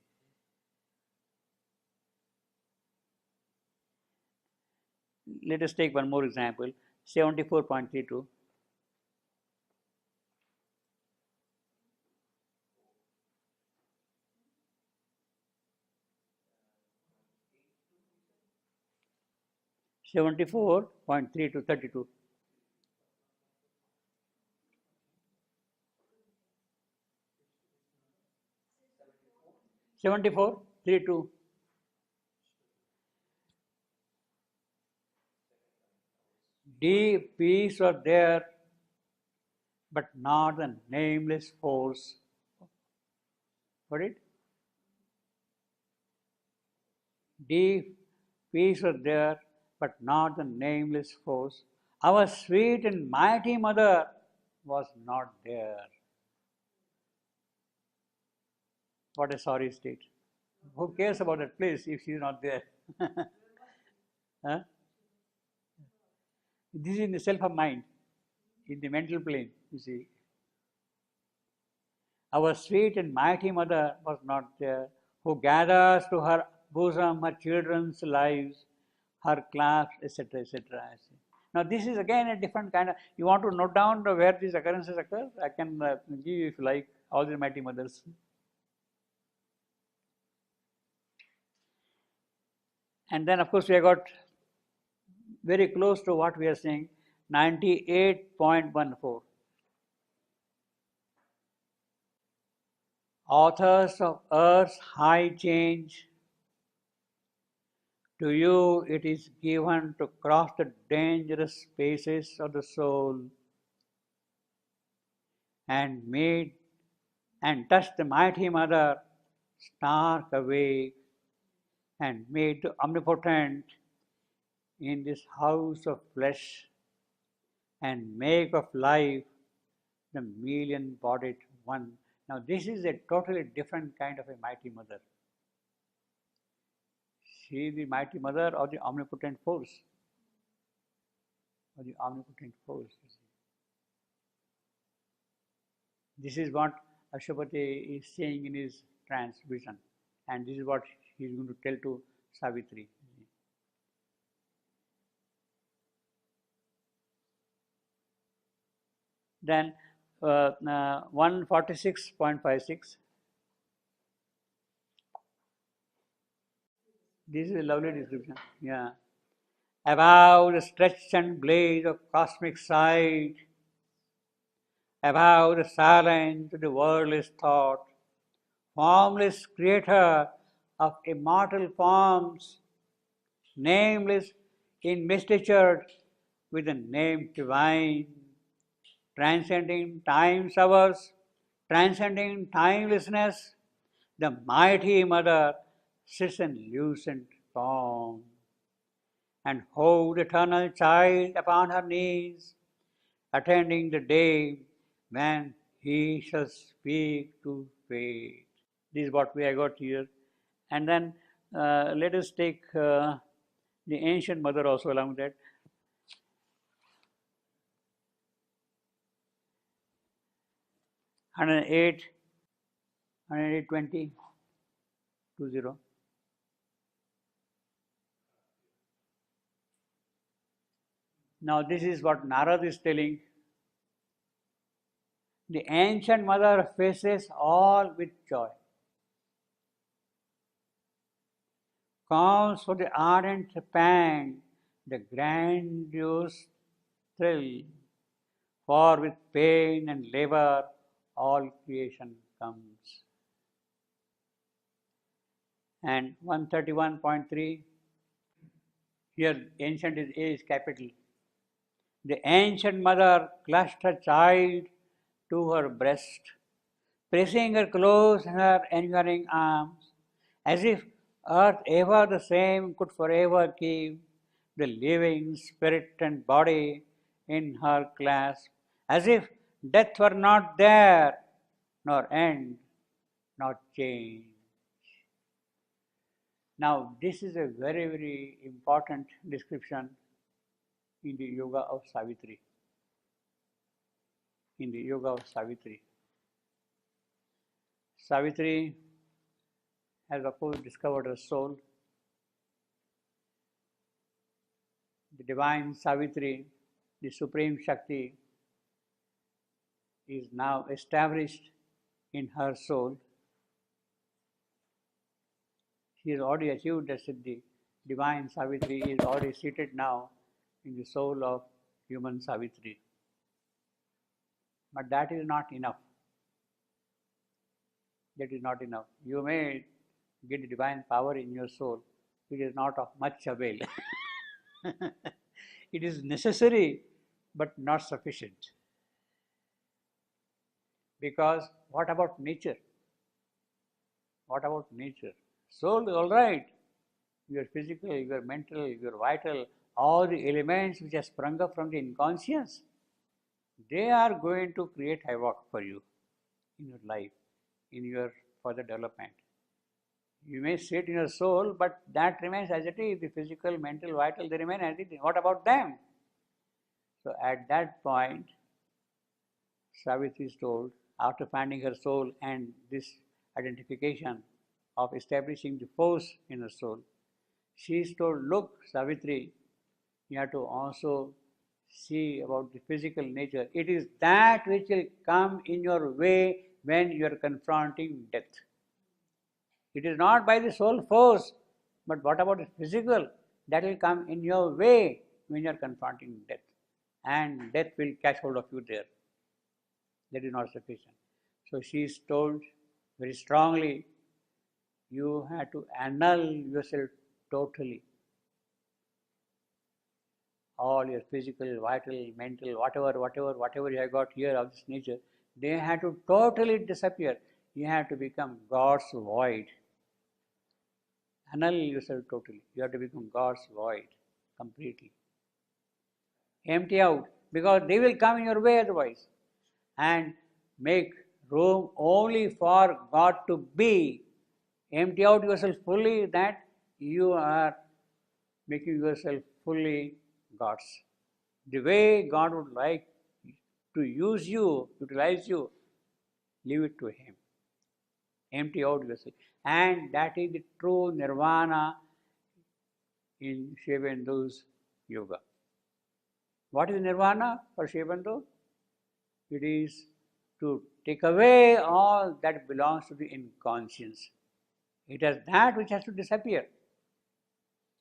Let us take one more example, 74.32. .3 to 32. 74.32. Deep peace was there, but not the nameless force. Got it? Deep peace was there, but not the nameless force. Our sweet and mighty mother was not there. What a sorry state. Who cares about that place if she is not there? Huh? This is in the self of mind, in the mental plane, you see. Our sweet and mighty mother was not there, who gathers to her bosom her children's lives, her clasps, etc., etc. Now, this is again a different kind of. You want to note down where these occurrences occur? I can give you, if you like, all the mighty mothers. And then, of course, we have got very close to what we are saying, 98.14. Authors of earth's high change, to you it is given to cross the dangerous spaces of the soul and meet and touch the mighty mother, stark awake, and made omnipotent in this house of flesh, and make of life the million-bodied one. Now, this is a totally different kind of a mighty mother. She is the mighty mother of the omnipotent force. Of the omnipotent force. This is what Ashwapati is saying in his trance vision, and this is what he is going to tell to Savitri. Then 146.56. This is a lovely description. Yeah. Above the stretch and blaze of cosmic sight, above the silence of the wordless thought, formless creator of immortal forms, nameless investitured with the name divine, transcending time's hours, transcending timelessness, the mighty mother sits in lucent form. and hold eternal child upon her knees, attending the day when he shall speak to fate. This is what we have got here. And then let us take the ancient mother also along with that. Hundred eight, 120, 20. Now this is what Narad is telling. The ancient mother faces all with joy. Calls for the ardent pang, the grandiose thrill, for with pain and labor all creation comes. And 131.3, here ancient is A is capital. The ancient mother clutched her child to her breast, pressing her close in her enduring arms, as if earth ever the same could forever keep the living spirit and body in her clasp, as if death were not there, nor end, nor change. Now, this is a very, very important description in the Yoga of Savitri. In the Yoga of Savitri. Savitri has, of course, discovered her soul. The divine Savitri, the Supreme Shakti, is now established in her soul. She has already achieved the Siddhi. Divine Savitri is already seated now in the soul of human Savitri. But that is not enough. That is not enough. You may get the divine power in your soul, it is not of much avail. It is necessary, but not sufficient. Because what about nature? What about nature? Soul is all right. Your physical, your mental, your vital, all the elements which have sprung up from the inconscience, they are going to create havoc for you in your life, in your further development. You may sit in your soul, but that remains as it is. The physical, mental, vital, they remain as it is. What about them? So at that point, Savitri is told, after finding her soul and this identification of establishing the force in her soul, she is told, look, Savitri, you have to also see about the physical nature. It is that which will come in your way when you are confronting death. It is not by the soul force, but what about the physical? That will come in your way when you are confronting death. And death will catch hold of you there. That is not sufficient. So she is told very strongly, you have to annul yourself totally. All your physical, vital, mental, whatever you have got here of this nature, they have to totally disappear. You have to become God's void. Annul yourself totally. You have to become God's void completely. Empty out, because they will come in your way otherwise. And make room only for God to be. Empty out yourself fully, that you are making yourself fully God's. The way God would like to use you, utilize you, leave it to Him. Empty out yourself. And that is the true nirvana in Shivendu's yoga. What is nirvana for Shivendu? It is to take away all that belongs to the inconscience. It is that which has to disappear.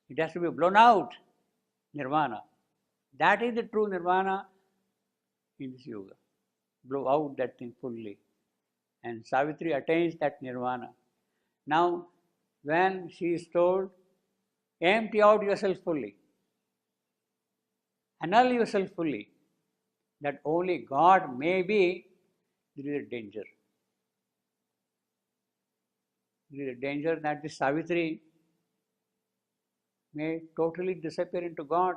It has to be blown out. Nirvana. That is the true nirvana in this yoga. Blow out that thing fully. And Savitri attains that nirvana. Now, when she is told, empty out yourself fully, annul yourself fully, that only God may be, there is a danger. There is a danger that the Savitri may totally disappear into God,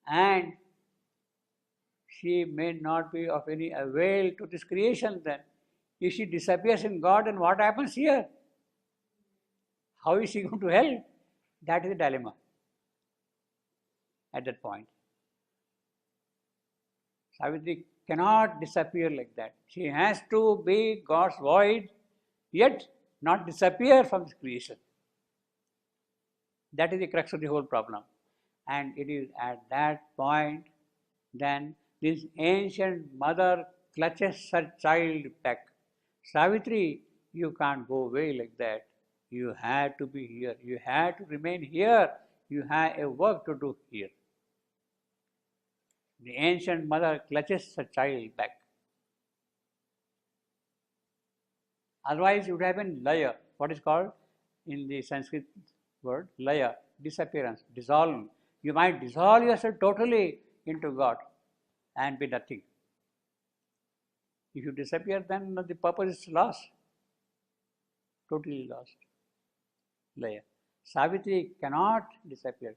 and she may not be of any avail to this creation then. If she disappears in God, then what happens here? How is she going to hell? That is the dilemma at that point. Savitri cannot disappear like that. She has to be God's void, yet not disappear from this creation. That is the crux of the whole problem. And it is at that point then this ancient mother clutches her child back. Savitri, you can't go away like that. You have to be here. You have to remain here. You have a work to do here. The ancient mother clutches her child back. Otherwise, it would have been laya, what is called in the Sanskrit word, laya, disappearance, dissolve. You might dissolve yourself totally into God and be nothing. If you disappear, then the purpose is lost, totally lost. Laya. Savitri cannot disappear.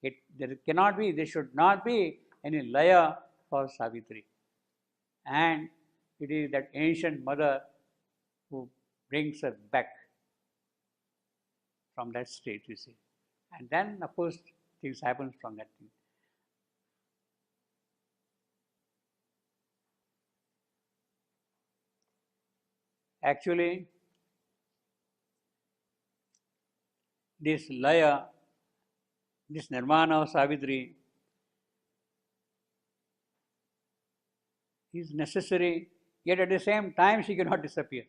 There should not be any laya for Savitri. And it is that ancient mother who brings her back from that state, you see. And then, of course, things happen from that thing. Actually, this laya, this nirvana of Savitri is necessary, yet at the same time she cannot disappear.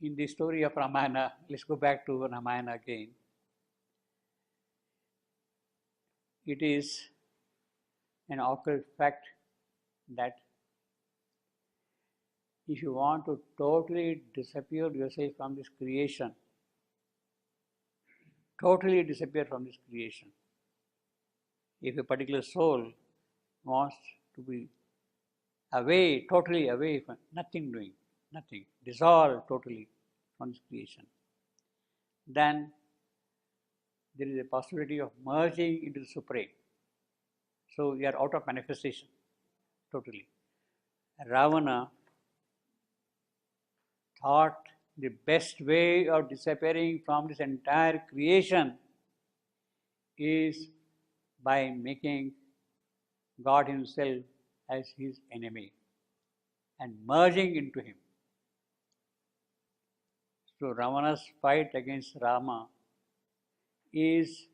In the story of Ramayana, let's go back to Ramayana again. It is an occult fact that if you want to totally disappear yourself from this creation, totally disappear from this creation, if a particular soul wants to be away, totally away from nothing doing, nothing, dissolve totally from this creation, then there is a possibility of merging into the Supreme. So we are out of manifestation, totally. Ravana thought the best way of disappearing from this entire creation is by making God himself as his enemy and merging into him. So Ravana's fight against Rama is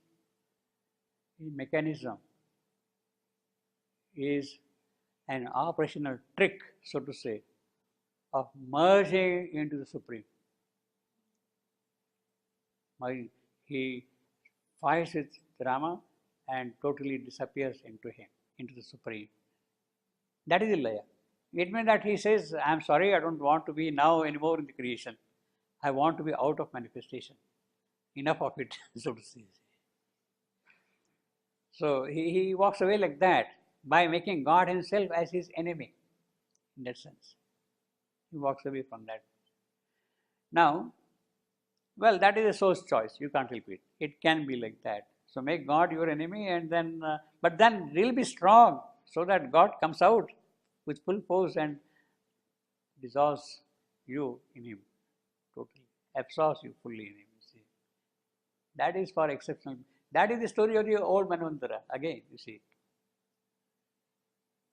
a mechanism, is an operational trick, so to say, of merging into the Supreme. He fights with Rama and totally disappears into him, into the Supreme. That is the laya. It means that he says, I am sorry, I don't want to be now anymore in the creation. I want to be out of manifestation. Enough of it, so to say. So he walks away like that by making God himself as his enemy, in that sense. He walks away from that. Now, well, that is a soul's choice. You can't help it. It can be like that. So make God your enemy, and then, but then really be strong so that God comes out with full force and dissolves you in him totally, absorbs you fully in him. You see, that is for exceptional. That is the story of the old Manvantara. Again, you see,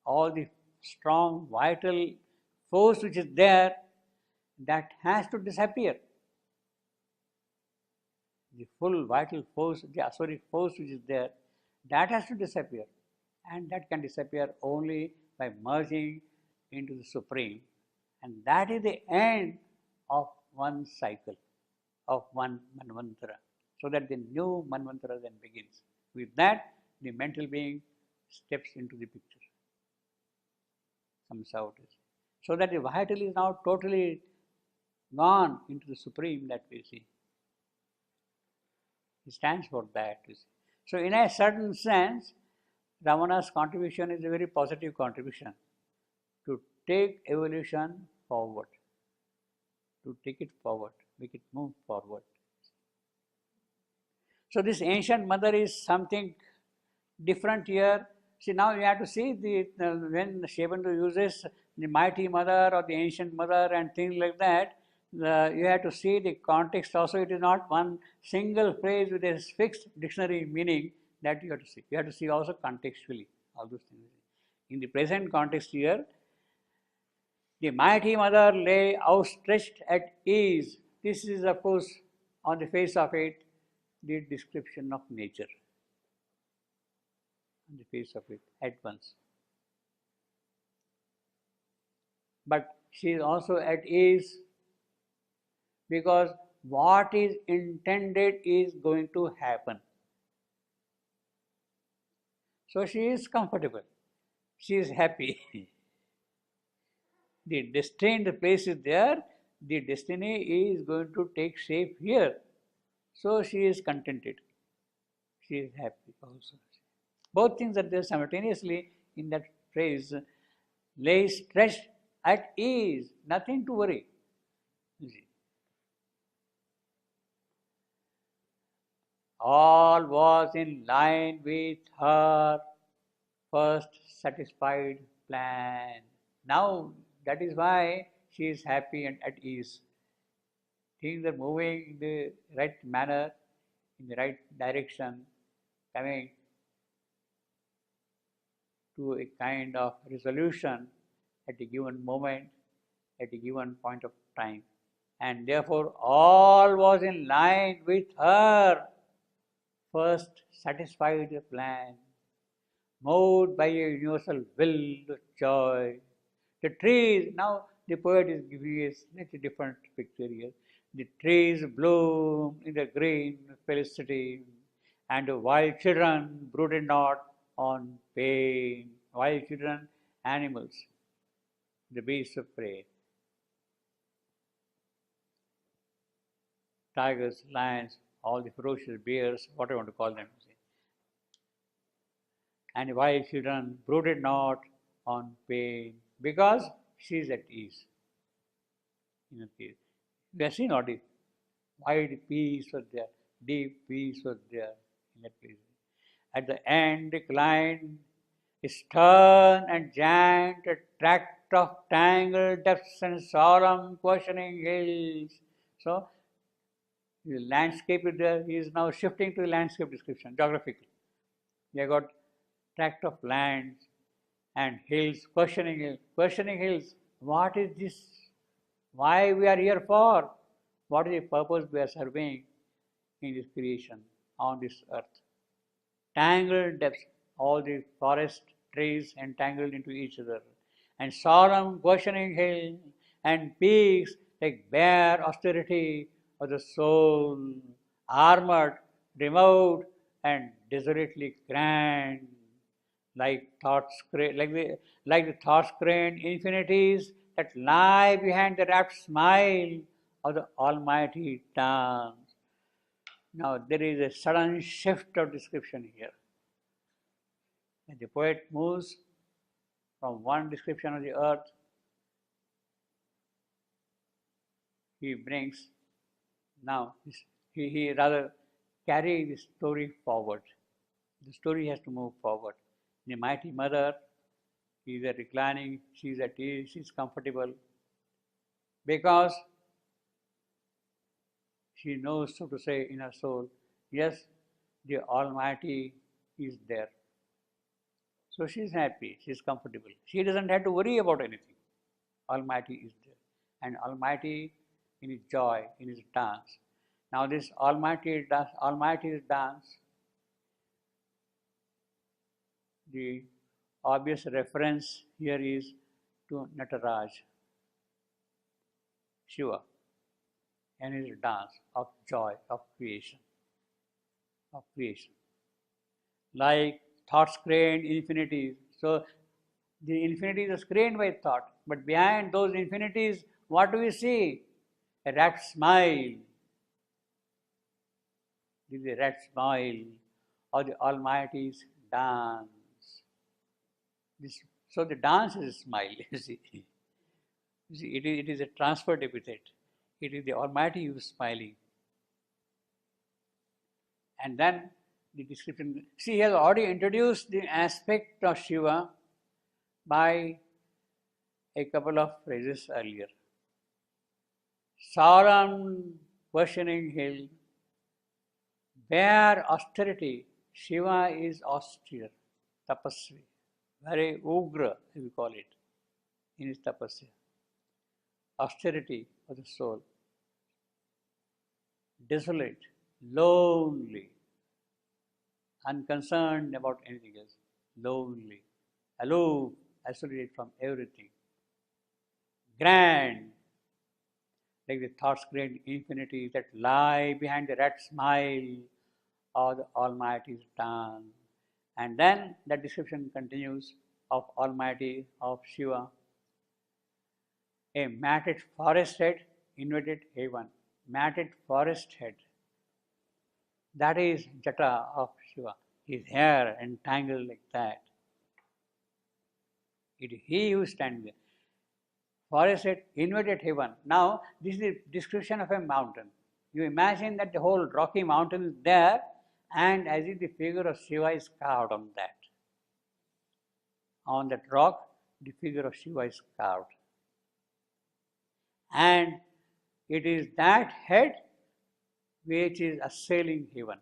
all the strong, vital force which is there, that has to disappear. The full vital force, the asuric force which is there, that has to disappear. And that can disappear only by merging into the Supreme. And that is the end of one cycle, of one Manvantara. So that the new Manvantara then begins. With that, the mental being steps into the picture, comes out. So that the vital is now totally gone into the Supreme that we see. It stands for that, you see. So in a certain sense, Ravana's contribution is a very positive contribution to take evolution forward, to take it forward, make it move forward. So this ancient mother is something different here. See, now you have to see when Sriaurobindo uses the mighty mother or the ancient mother and things like that, you have to see the context also. It is not one single phrase with a fixed dictionary meaning that you have to see. You have to see also contextually all those things. In the present context here, the mighty mother lay outstretched at ease. This is, of course, on the face of it, the description of nature. On the face of it, at once. But she is also at ease because what is intended is going to happen. So she is comfortable. She is happy. The destined place is there. The destiny is going to take shape here. So she is contented. She is happy also. Both things are there simultaneously in that phrase. Lay stretched at ease, nothing to worry. You see. All was in line with her first satisfied plan. Now that is why she is happy and at ease. Things are moving in the right manner, in the right direction, coming to a kind of resolution at a given moment, at a given point of time. And therefore, all was in line with her first satisfied plan, moved by a universal will of joy. The trees, now the poet is giving a slightly different picture here. The trees bloom in the green felicity, and the wild children brooded not on pain. Wild children, animals, the beasts of prey, tigers, lions, all the ferocious bears, whatever you want to call them. And the wild children brooded not on pain because she is at ease. We have seen already. Wide peace was there, deep peace was there in that place. At the end, declined, stern and giant, a tract of tangled depths and solemn questioning hills. So, the landscape is there. He is now shifting to the landscape description, geographical. We have got tract of land and hills, questioning hills. What is this? Why we are here for? What is the purpose we are serving in this creation on this earth? Tangled depths, all the forest trees entangled into each other, and solemn questioning hill and peaks like bare austerity of the soul, armored, remote, and desolately grand, like the thought-screened infinities that lie behind the rapt smile of the Almighty dance. Now there is a sudden shift of description here. And the poet moves from one description of the earth, he brings now he rather carry the story forward. The story has to move forward. The mighty mother is reclining, she is at ease, she is comfortable because she knows, so to say, in her soul, yes, the Almighty is there. So she is happy, she is comfortable. She doesn't have to worry about anything. Almighty is there. And Almighty in His joy, in His dance. Now this Almighty's dance, the obvious reference here is to Nataraj, Shiva, and his dance of joy, of creation. Like thought-screened infinities. So the infinities are screened by thought, but behind those infinities, what do we see? A rapt smile. This is a rapt smile of the Almighty's dance. So the dance is a smile, you see. It is a transferred epithet. It is the Almighty who is smiling. And then the description. See, he has already introduced the aspect of Shiva by a couple of phrases earlier. Solemn questioning hill, bare austerity. Shiva is austere, tapasvi, very ugra, we call it, in his tapasya. Austerity of the soul. Desolate, lonely, unconcerned about anything else, lonely, aloof, isolated from everything. Grand, like the thoughts grand infinity that lie behind the red smile of the Almighty's tongue. And then the description continues of Almighty, of Shiva. A matted forest head invaded heaven. Matted forest head. That is Jata of Shiva. His hair entangled like that. It is he who stands there. Forest head invaded heaven. Now, this is a description of a mountain. You imagine that the whole rocky mountain is there, and as if the figure of Shiva is carved on that. On that rock, the figure of Shiva is carved. And it is that head which is assailing heaven.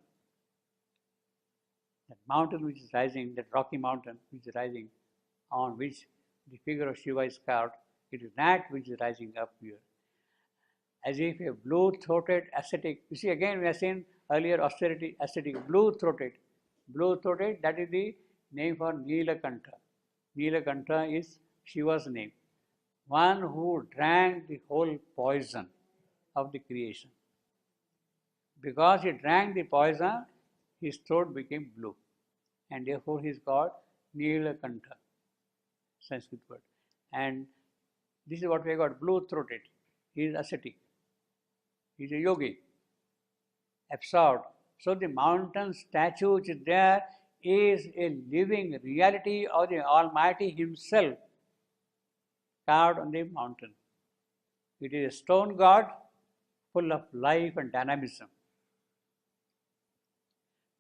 That mountain which is rising, that rocky mountain which is rising, on which the figure of Shiva is carved, it is that which is rising up here. As if a blue-throated ascetic, you see again we have seen earlier austerity, ascetic, blue-throated. Blue-throated, that is the name for Nilakantha. Nilakantha is Shiva's name. One who drank the whole poison of the creation. Because he drank the poison, his throat became blue. And therefore he is called Nilakantha, Sanskrit word. And this is what we got, blue-throated. He is ascetic. He is a yogi, absorbed. So the mountain statue which is there is a living reality of the Almighty Himself carved on the mountain. It is a stone god full of life and dynamism.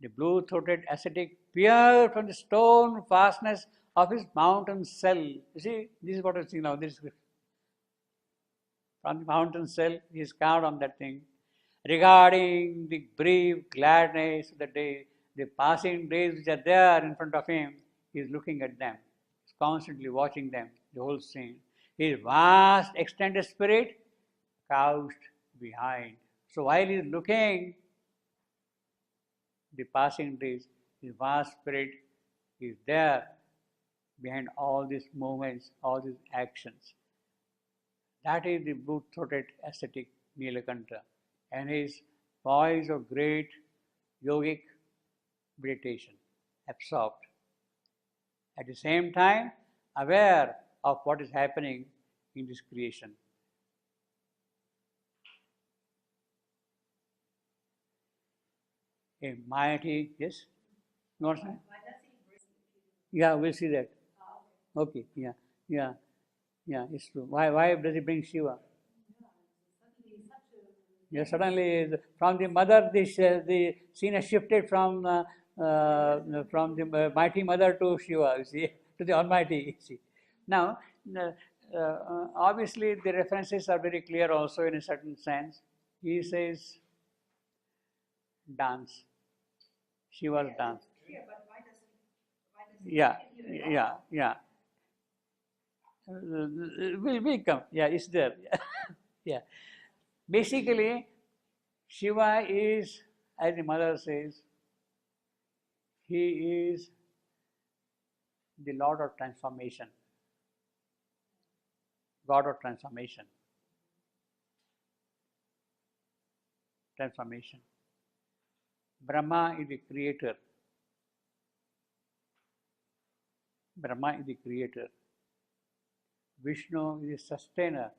The blue-throated ascetic peered from the stone fastness of his mountain cell. You see, this is what I see now. This is from the mountain cell, he is carved on that thing. Regarding the brief gladness of the day, the passing days which are there in front of him, he is looking at them. He is constantly watching them, the whole scene. His vast extended spirit couched behind. So while he is looking the passing days, his vast spirit is there behind all these movements, all these actions. That is the blue-throated ascetic Nilakantha, and his voice of great yogic meditation, absorbed. At the same time, aware of what is happening in this creation. A mighty, yes? You want to say? Why does he bring? Yeah, we'll see that. Okay. Okay, yeah, it's true. Why does he bring Shiva? Suddenly, such a. Yeah, suddenly from the mother, the scene has shifted from the mighty mother to Shiva, you see, to the Almighty, you see. Now, obviously the references are very clear also in a certain sense. He says dance, Shiva's dance. Yeah, but why does he? Yeah. Will come. Yeah, it's there. Yeah. Basically, Shiva is, as the mother says, he is the Lord of transformation, God of transformation. Transformation. Brahma is the creator. Brahma is the creator. Vishnu is the sustainer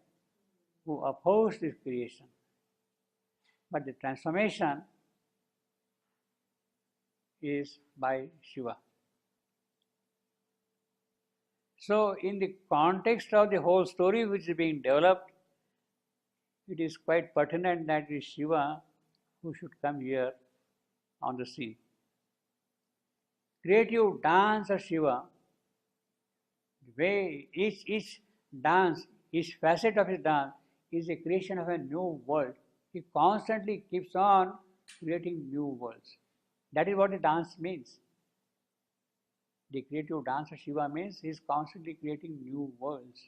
who opposed this creation. But the transformation is by Shiva. So, in the context of the whole story which is being developed, it is quite pertinent that it is Shiva who should come here on the scene. Creative dance of Shiva, the way each dance, each facet of his dance is a creation of a new world. He constantly keeps on creating new worlds. That is what the dance means. The creative dance of Shiva means he is constantly creating new worlds.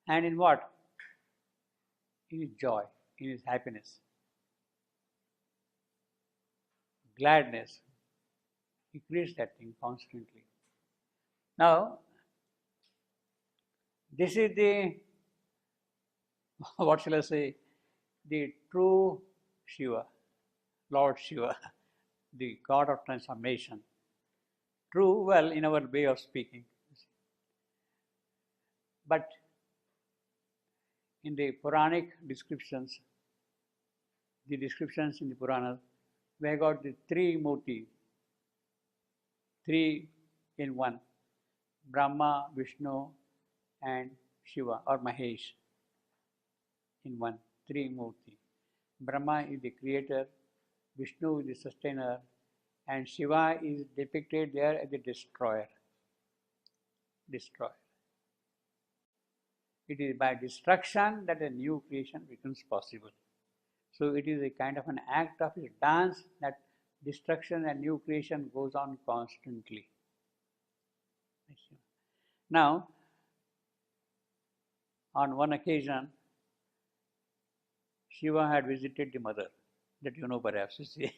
And in what? In his joy, in his happiness, gladness. He creates that thing constantly. Now, this is the, what shall I say, the true Shiva, Lord Shiva, the God of transformation. True, well, in our way of speaking. But in the Puranic descriptions, the descriptions in the Puranas, we have got the three Murti, three in one, Brahma, Vishnu and Shiva or Mahesh in one, three Murti. Brahma is the creator, Vishnu is the sustainer, and Shiva is depicted there as the destroyer. Destroyer. It is by destruction that a new creation becomes possible. So it is a kind of an act of his dance that destruction and new creation goes on constantly. Now, on one occasion, Shiva had visited the mother, that you know perhaps, you see.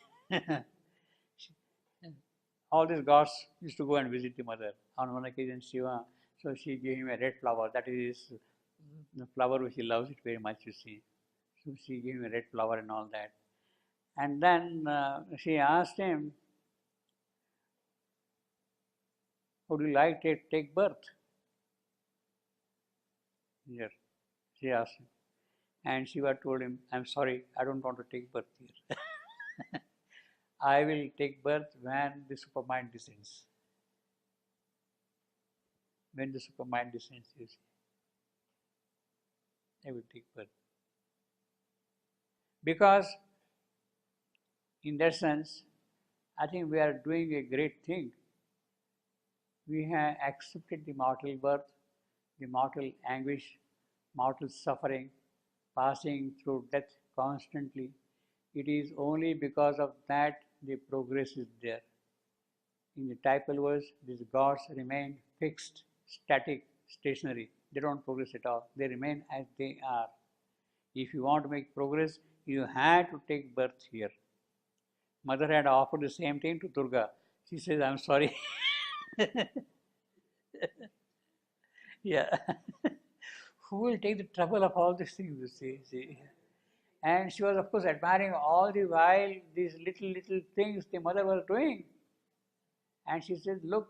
All these gods used to go and visit the mother. On one occasion, Shiva, so she gave him a red flower, that is the flower which he loves it very much, you see. So she gave him a red flower and all that. And then she asked him, would you like to take birth? Yes, she asked him. And Shiva told him, I'm sorry, I don't want to take birth here. I will take birth when the supermind descends. When the supermind descends, you see, I will take birth. Because in that sense, I think we are doing a great thing. We have accepted the mortal birth, the mortal anguish, mortal suffering, passing through death constantly. It is only because of that the progress is there. In the typal verse, these gods remain fixed, static, stationary. They don't progress at all. They remain as they are. If you want to make progress, you had to take birth here. Mother had offered the same thing to Durga. She says, I'm sorry. Yeah. Who will take the trouble of all these things, you see? And she was, of course, admiring all the while these little things the mother was doing. And she said, look,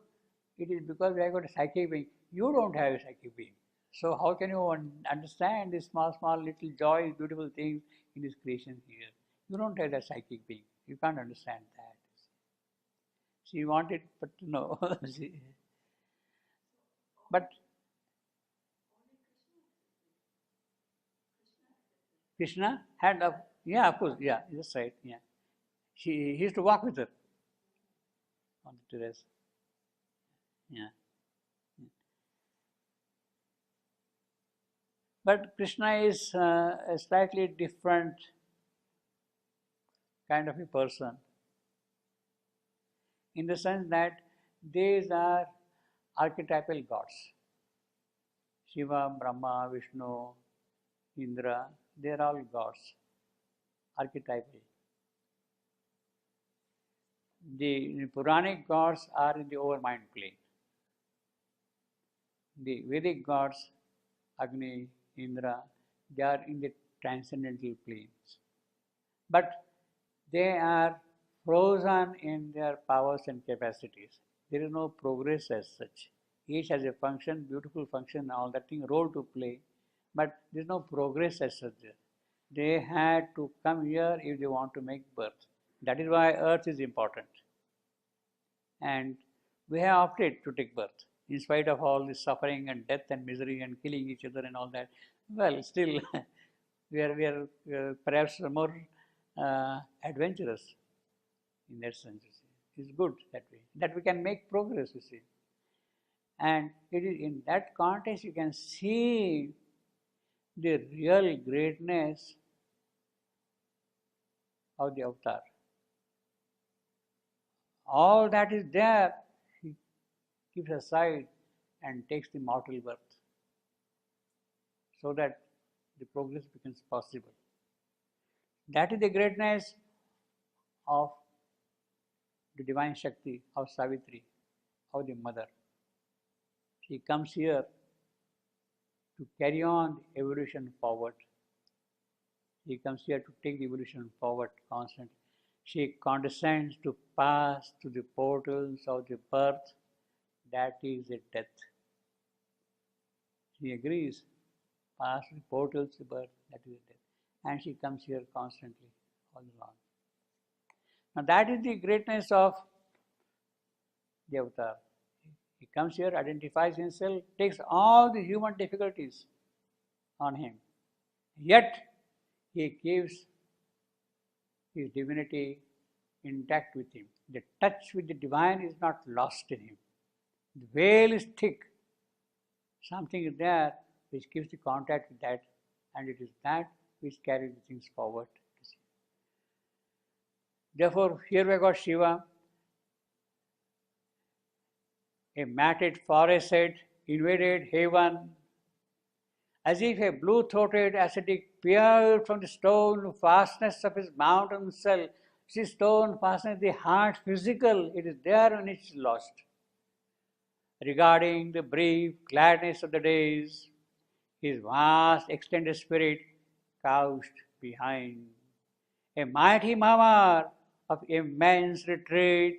it is because I got a psychic being. You don't have a psychic being. So how can you understand these small little joys, beautiful things in this creation here? You don't have that psychic being. You can't understand that. She wanted, but no. But Krishna had a, yeah, of course, yeah, that's right, yeah. He used to walk with her on the terrace. Yeah. But Krishna is a slightly different kind of a person, in the sense that these are archetypal gods. Shiva, Brahma, Vishnu, Indra, they are all gods, archetypal. The Puranic gods are in the overmind plane. The Vedic gods, Agni, Indra, they are in the transcendental planes. But they are frozen in their powers and capacities. There is no progress as such. Each has a function, beautiful function, all that thing, role to play, but there is no progress as such there. They had to come here if they want to make birth. That is why earth is important. And we have opted to take birth, in spite of all this suffering and death and misery and killing each other and all that. Well, still, we are perhaps more adventurous in that sense. You see. It's good that way. That we can make progress, you see. And it is in that context you can see the real greatness of the avatar. All that is there, he keeps aside and takes the mortal birth so that the progress becomes possible. That is the greatness of the divine Shakti, of Savitri, of the mother. She comes here to carry on the evolution forward. She comes here to take the evolution forward constantly. She condescends to pass through the portals of the birth, that is the death. She agrees, pass through the portals of birth, that is the death. And she comes here constantly, all along. Now that is the greatness of the avatar. He comes here, identifies himself, takes all the human difficulties on him. Yet he keeps his divinity intact with him. The touch with the divine is not lost in him. The veil is thick. Something is there which keeps the contact with that, and it is that which carries the things forward. Therefore, here we got Shiva, a matted forest head invaded heaven, as if a blue-throated ascetic peered from the stone fastness of his mountain cell. See, stone fastness, the heart physical, it is there and it is lost. Regarding the brief gladness of the days, his vast extended spirit couched behind. A mighty murmur of immense retreat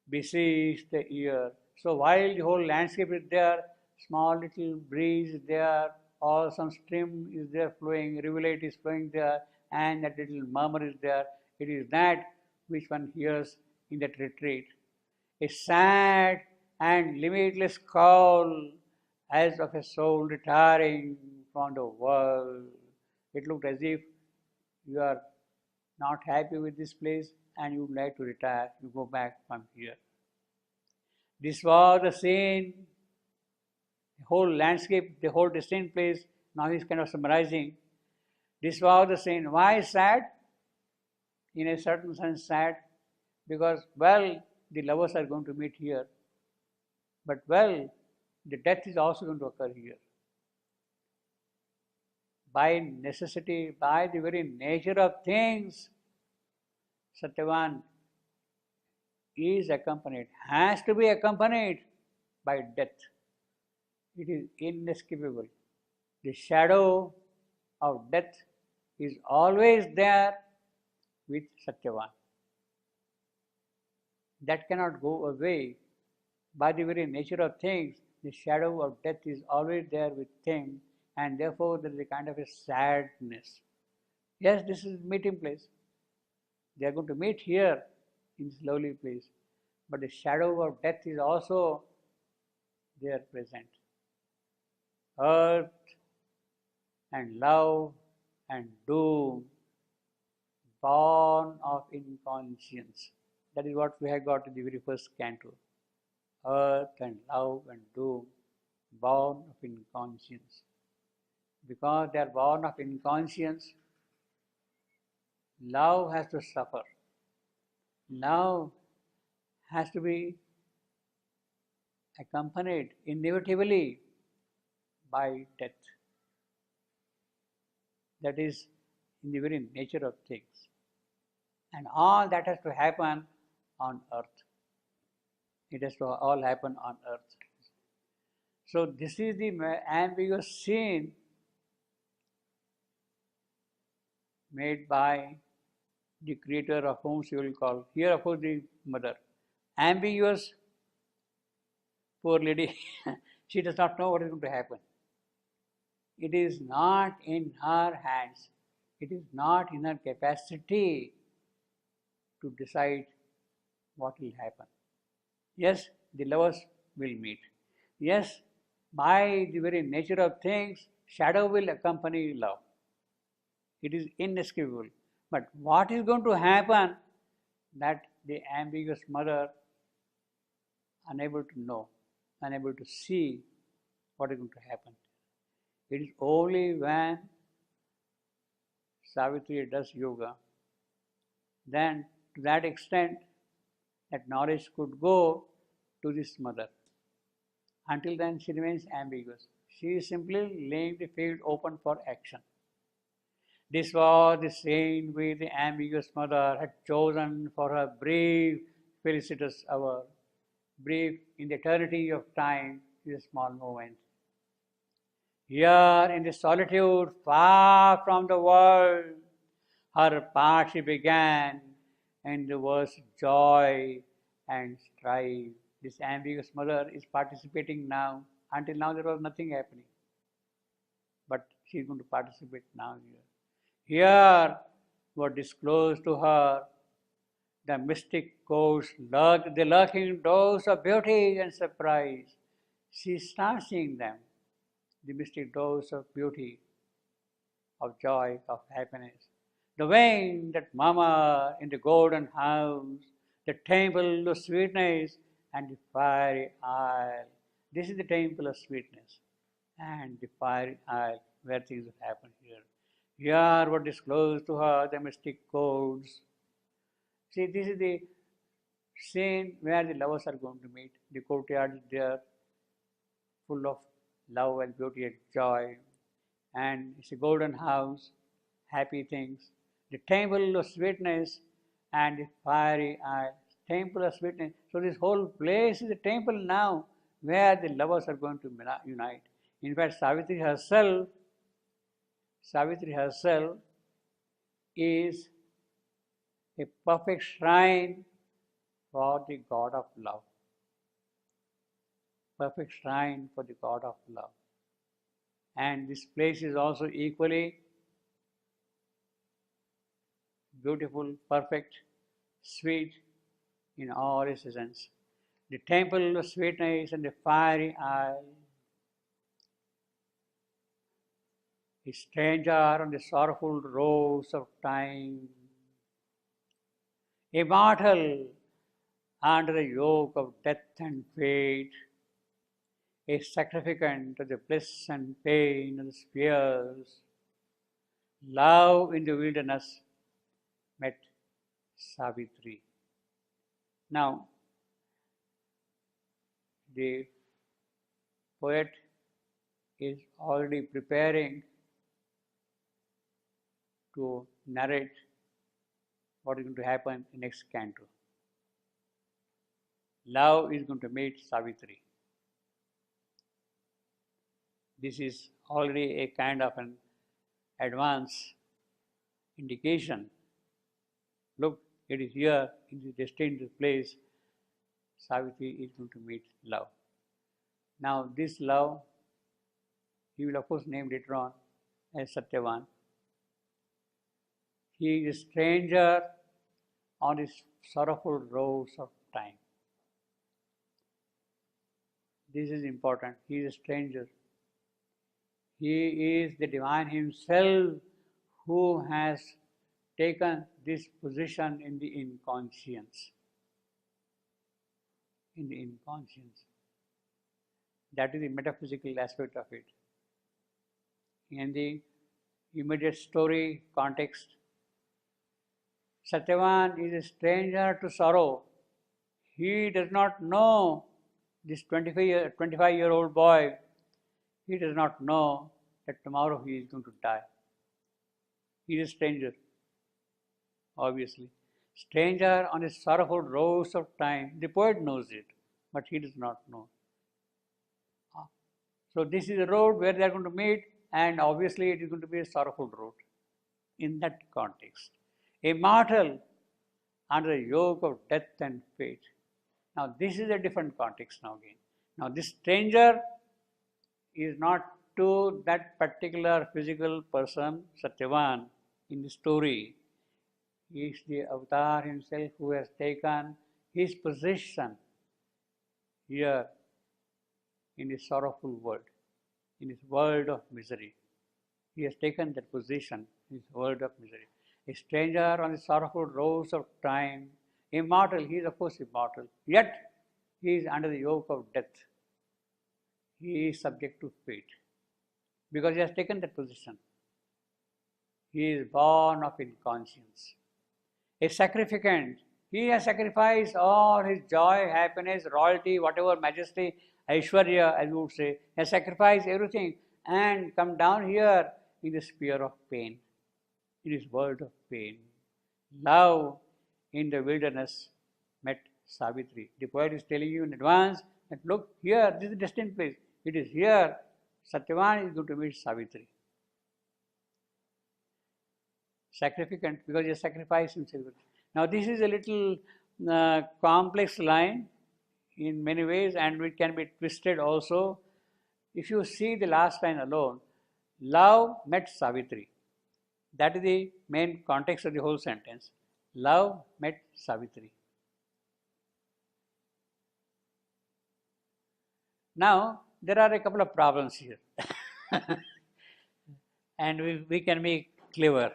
besieged the ear. So while the whole landscape is there, small little breeze is there, or some stream is there flowing, rivulet is flowing there, and that little murmur is there. It is that which one hears in that retreat. A sad and limitless call as of a soul retiring from the world. It looked as if you are not happy with this place and you would like to retire, you go back from here. This was the scene, the whole landscape, the whole distinct place. Now he's kind of summarizing. This was the scene. Why sad? In a certain sense sad, because, well, the lovers are going to meet here, but, well, the death is also going to occur here. By necessity, by the very nature of things, Satyavan is accompanied, has to be accompanied by death. It is inescapable. The shadow of death is always there with Satyavan. That cannot go away. By the very nature of things, the shadow of death is always there with him, and therefore there is a kind of a sadness. Yes, this is meeting place. They are going to meet here in this lovely place, but the shadow of death is also there present. Earth and love and doom, born of inconscience. That is what we have got in the very first canto. Earth and love and doom, born of inconscience. Because they are born of inconscience, love has to suffer. Love has to be accompanied inevitably by death. That is in the very nature of things. And all that has to happen on earth. It has to all happen on earth. So this is the ambiguous scene made by the creator, of whom she will call, here of course the mother. Ambiguous, poor lady, she does not know what is going to happen. It is not in her hands. It is not in her capacity to decide what will happen. Yes, the lovers will meet. Yes, by the very nature of things, shadow will accompany love. It is inescapable. But what is going to happen, that the ambiguous mother unable to know, unable to see what is going to happen. It is only when Savitri does yoga, then to that extent that knowledge could go to this mother. Until then, she remains ambiguous. She is simply laying the field open for action. This was the scene which the ambiguous mother had chosen for her brief, felicitous hour. Brief in the eternity of time is a small moment. Here in the solitude, far from the world, her part she began, and there was joy and strife. This ambiguous mother is participating now. Until now, there was nothing happening. But she is going to participate now here. Here were disclosed to her the mystic codes, the lurking doors of beauty and surprise. She starts seeing them, the mystic doors of beauty, of joy, of happiness. The vein that mama in the golden house, the temple of sweetness, and the fiery isle. This is the temple of sweetness and the fiery isle where things happen here. Here were disclosed to her the mystic codes. See, this is the scene where the lovers are going to meet. The courtyard is there, full of love and beauty and joy. And it's a golden house, happy things. The temple of sweetness and the fiery isle. Temple of sweetness. So this whole place is a temple now where the lovers are going to unite. In fact, Savitri herself is a perfect shrine for the God of love. Perfect shrine for the God of love. And this place is also equally beautiful, perfect, sweet in all its essence. The temple of sweetness and the fiery isle. A stranger on the sorrowful roads of time. A mortal under the yoke of death and fate. A sacrificant to the bliss and pain of the spheres. Love in the wilderness met Savitri. Now, the poet is already preparing to narrate what is going to happen in next canto. Love is going to meet Savitri. This is already a kind of an advance indication. Look, it is here in the destined place. Savitri is going to meet love. Now, this love, he will of course name later on as Satyavan. He is a stranger on his sorrowful roads of time. This is important. He is a stranger. He is the divine himself who has taken this position in the inconscience. In the inconscience. That is the metaphysical aspect of it. In the immediate story context, Satyavan is a stranger to sorrow. He does not know this 25-year-old boy. He does not know that tomorrow he is going to die. He is a stranger, obviously. Stranger on the sorrowful roads of time. The poet knows it, but he does not know. So this is a road where they are going to meet, and obviously it is going to be a sorrowful road in that context. A mortal under the yoke of death and fate. Now this is a different context now again. Now this stranger is not to that particular physical person, Satyavan, in the story. He is the avatar himself who has taken his position here in this sorrowful world, in this world of misery. He has taken that position in his world of misery. A stranger on the sorrowful roads of time, immortal, he is of course immortal, yet he is under the yoke of death. He is subject to fate because he has taken that position. He is born of inconscience. A sacrificant, he has sacrificed all his joy, happiness, royalty, whatever majesty, Aishwarya, as you would say, has sacrificed everything and come down here in the sphere of pain, in his world of pain. Love in the wilderness met Savitri. The poet is telling you in advance that look, here, this is the destined place. It is here Satyavan is going to meet Savitri. Sacrificant, because he has sacrificed himself. Now, this is a little complex line in many ways, and it can be twisted also. If you see the last line alone, love met Savitri. That is the main context of the whole sentence. Love met Savitri. Now, there are a couple of problems here. And we can be clever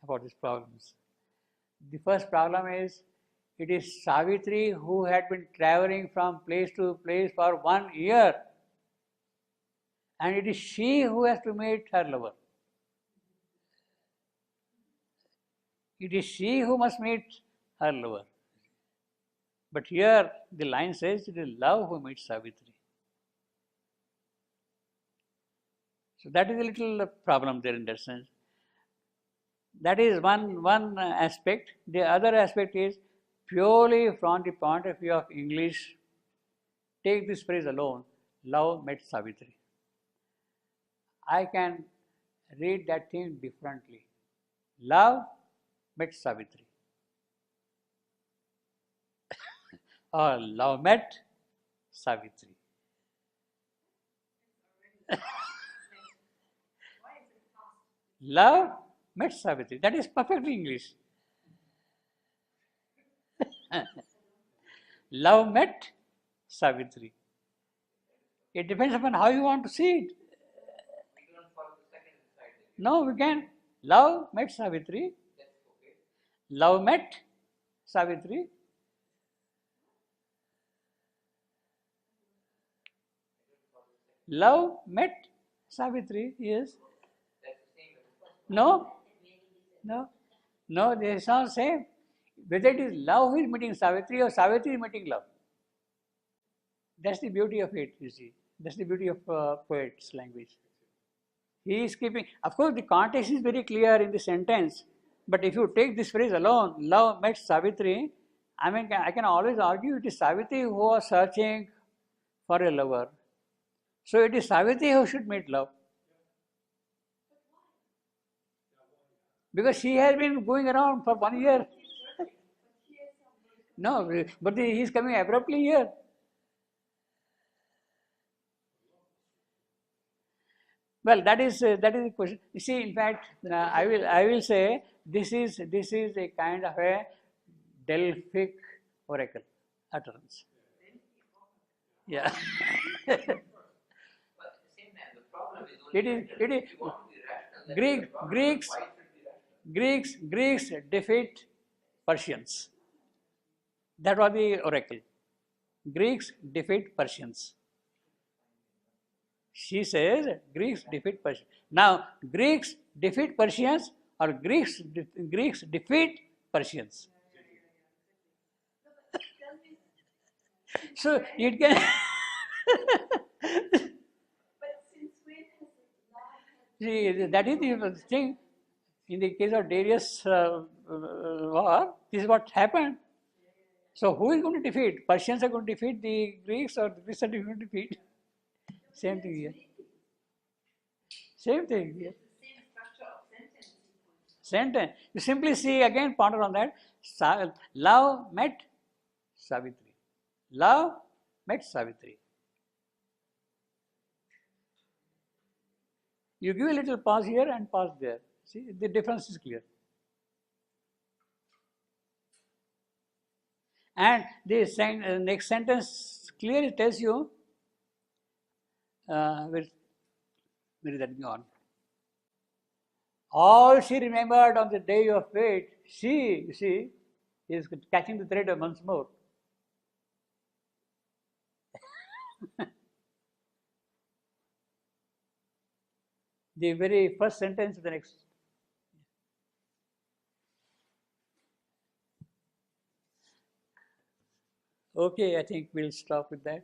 about these problems. The first problem is, it is Savitri who had been traveling from place to place for 1 year, and it is she who has to meet her lover. It is she who must meet her lover. But here the line says it is love who meets Savitri. So that is a little problem there in that sense. That is one aspect. The other aspect is purely from the point of view of English. Take this phrase alone, love met Savitri. I can read that thing differently. Love met Savitri. Or love met Savitri. Love met Savitri. That is perfectly English. Love met Savitri. It depends upon how you want to see it. We don't follow the second side. No, we can. Love met Savitri. That's okay. Love met Savitri. Love met Savitri, yes. That's the same as the first. No, no, they are not same. Whether it is love who is meeting Savitri or Savitri is meeting love. That's the beauty of it, you see. That's the beauty of poet's language. He is keeping, of course, the context is very clear in the sentence, but if you take this phrase alone, love met Savitri, I mean, I can always argue it is Savitri who was searching for a lover. So it is Savitri who should meet love. Because she has been going around for 1 year. No, but he is coming abruptly here. Well, that is the question. You see, in fact, I will say this is a kind of a Delphic oracle utterance. Yeah. But at the same time, the problem is only It is- that it is- if you want to be rational, then the problem is Greeks why should be rational? Greeks defeat Persians. That was the oracle. Greeks defeat Persians. She says Greeks defeat Persians. Now, Greeks defeat Persians or Greeks defeat Persians. So it can. But since when has love had See, that is the thing. In the case of Darius' war, this is what happened. So who is going to defeat? Persians are going to defeat the Greeks, or the Greeks are going to defeat? Same thing here. Same thing here. the same structure of sentence sequence? Sentence. You simply see again, ponder on that. Love met Savitri. Love met Savitri. You give a little pause here and pause there. See, the difference is clear. And the next sentence clearly tells you where is that gone? All she remembered on the day of fate, she, you see, is catching the thread once more. The very first sentence of the next. Okay, I think we'll stop with that.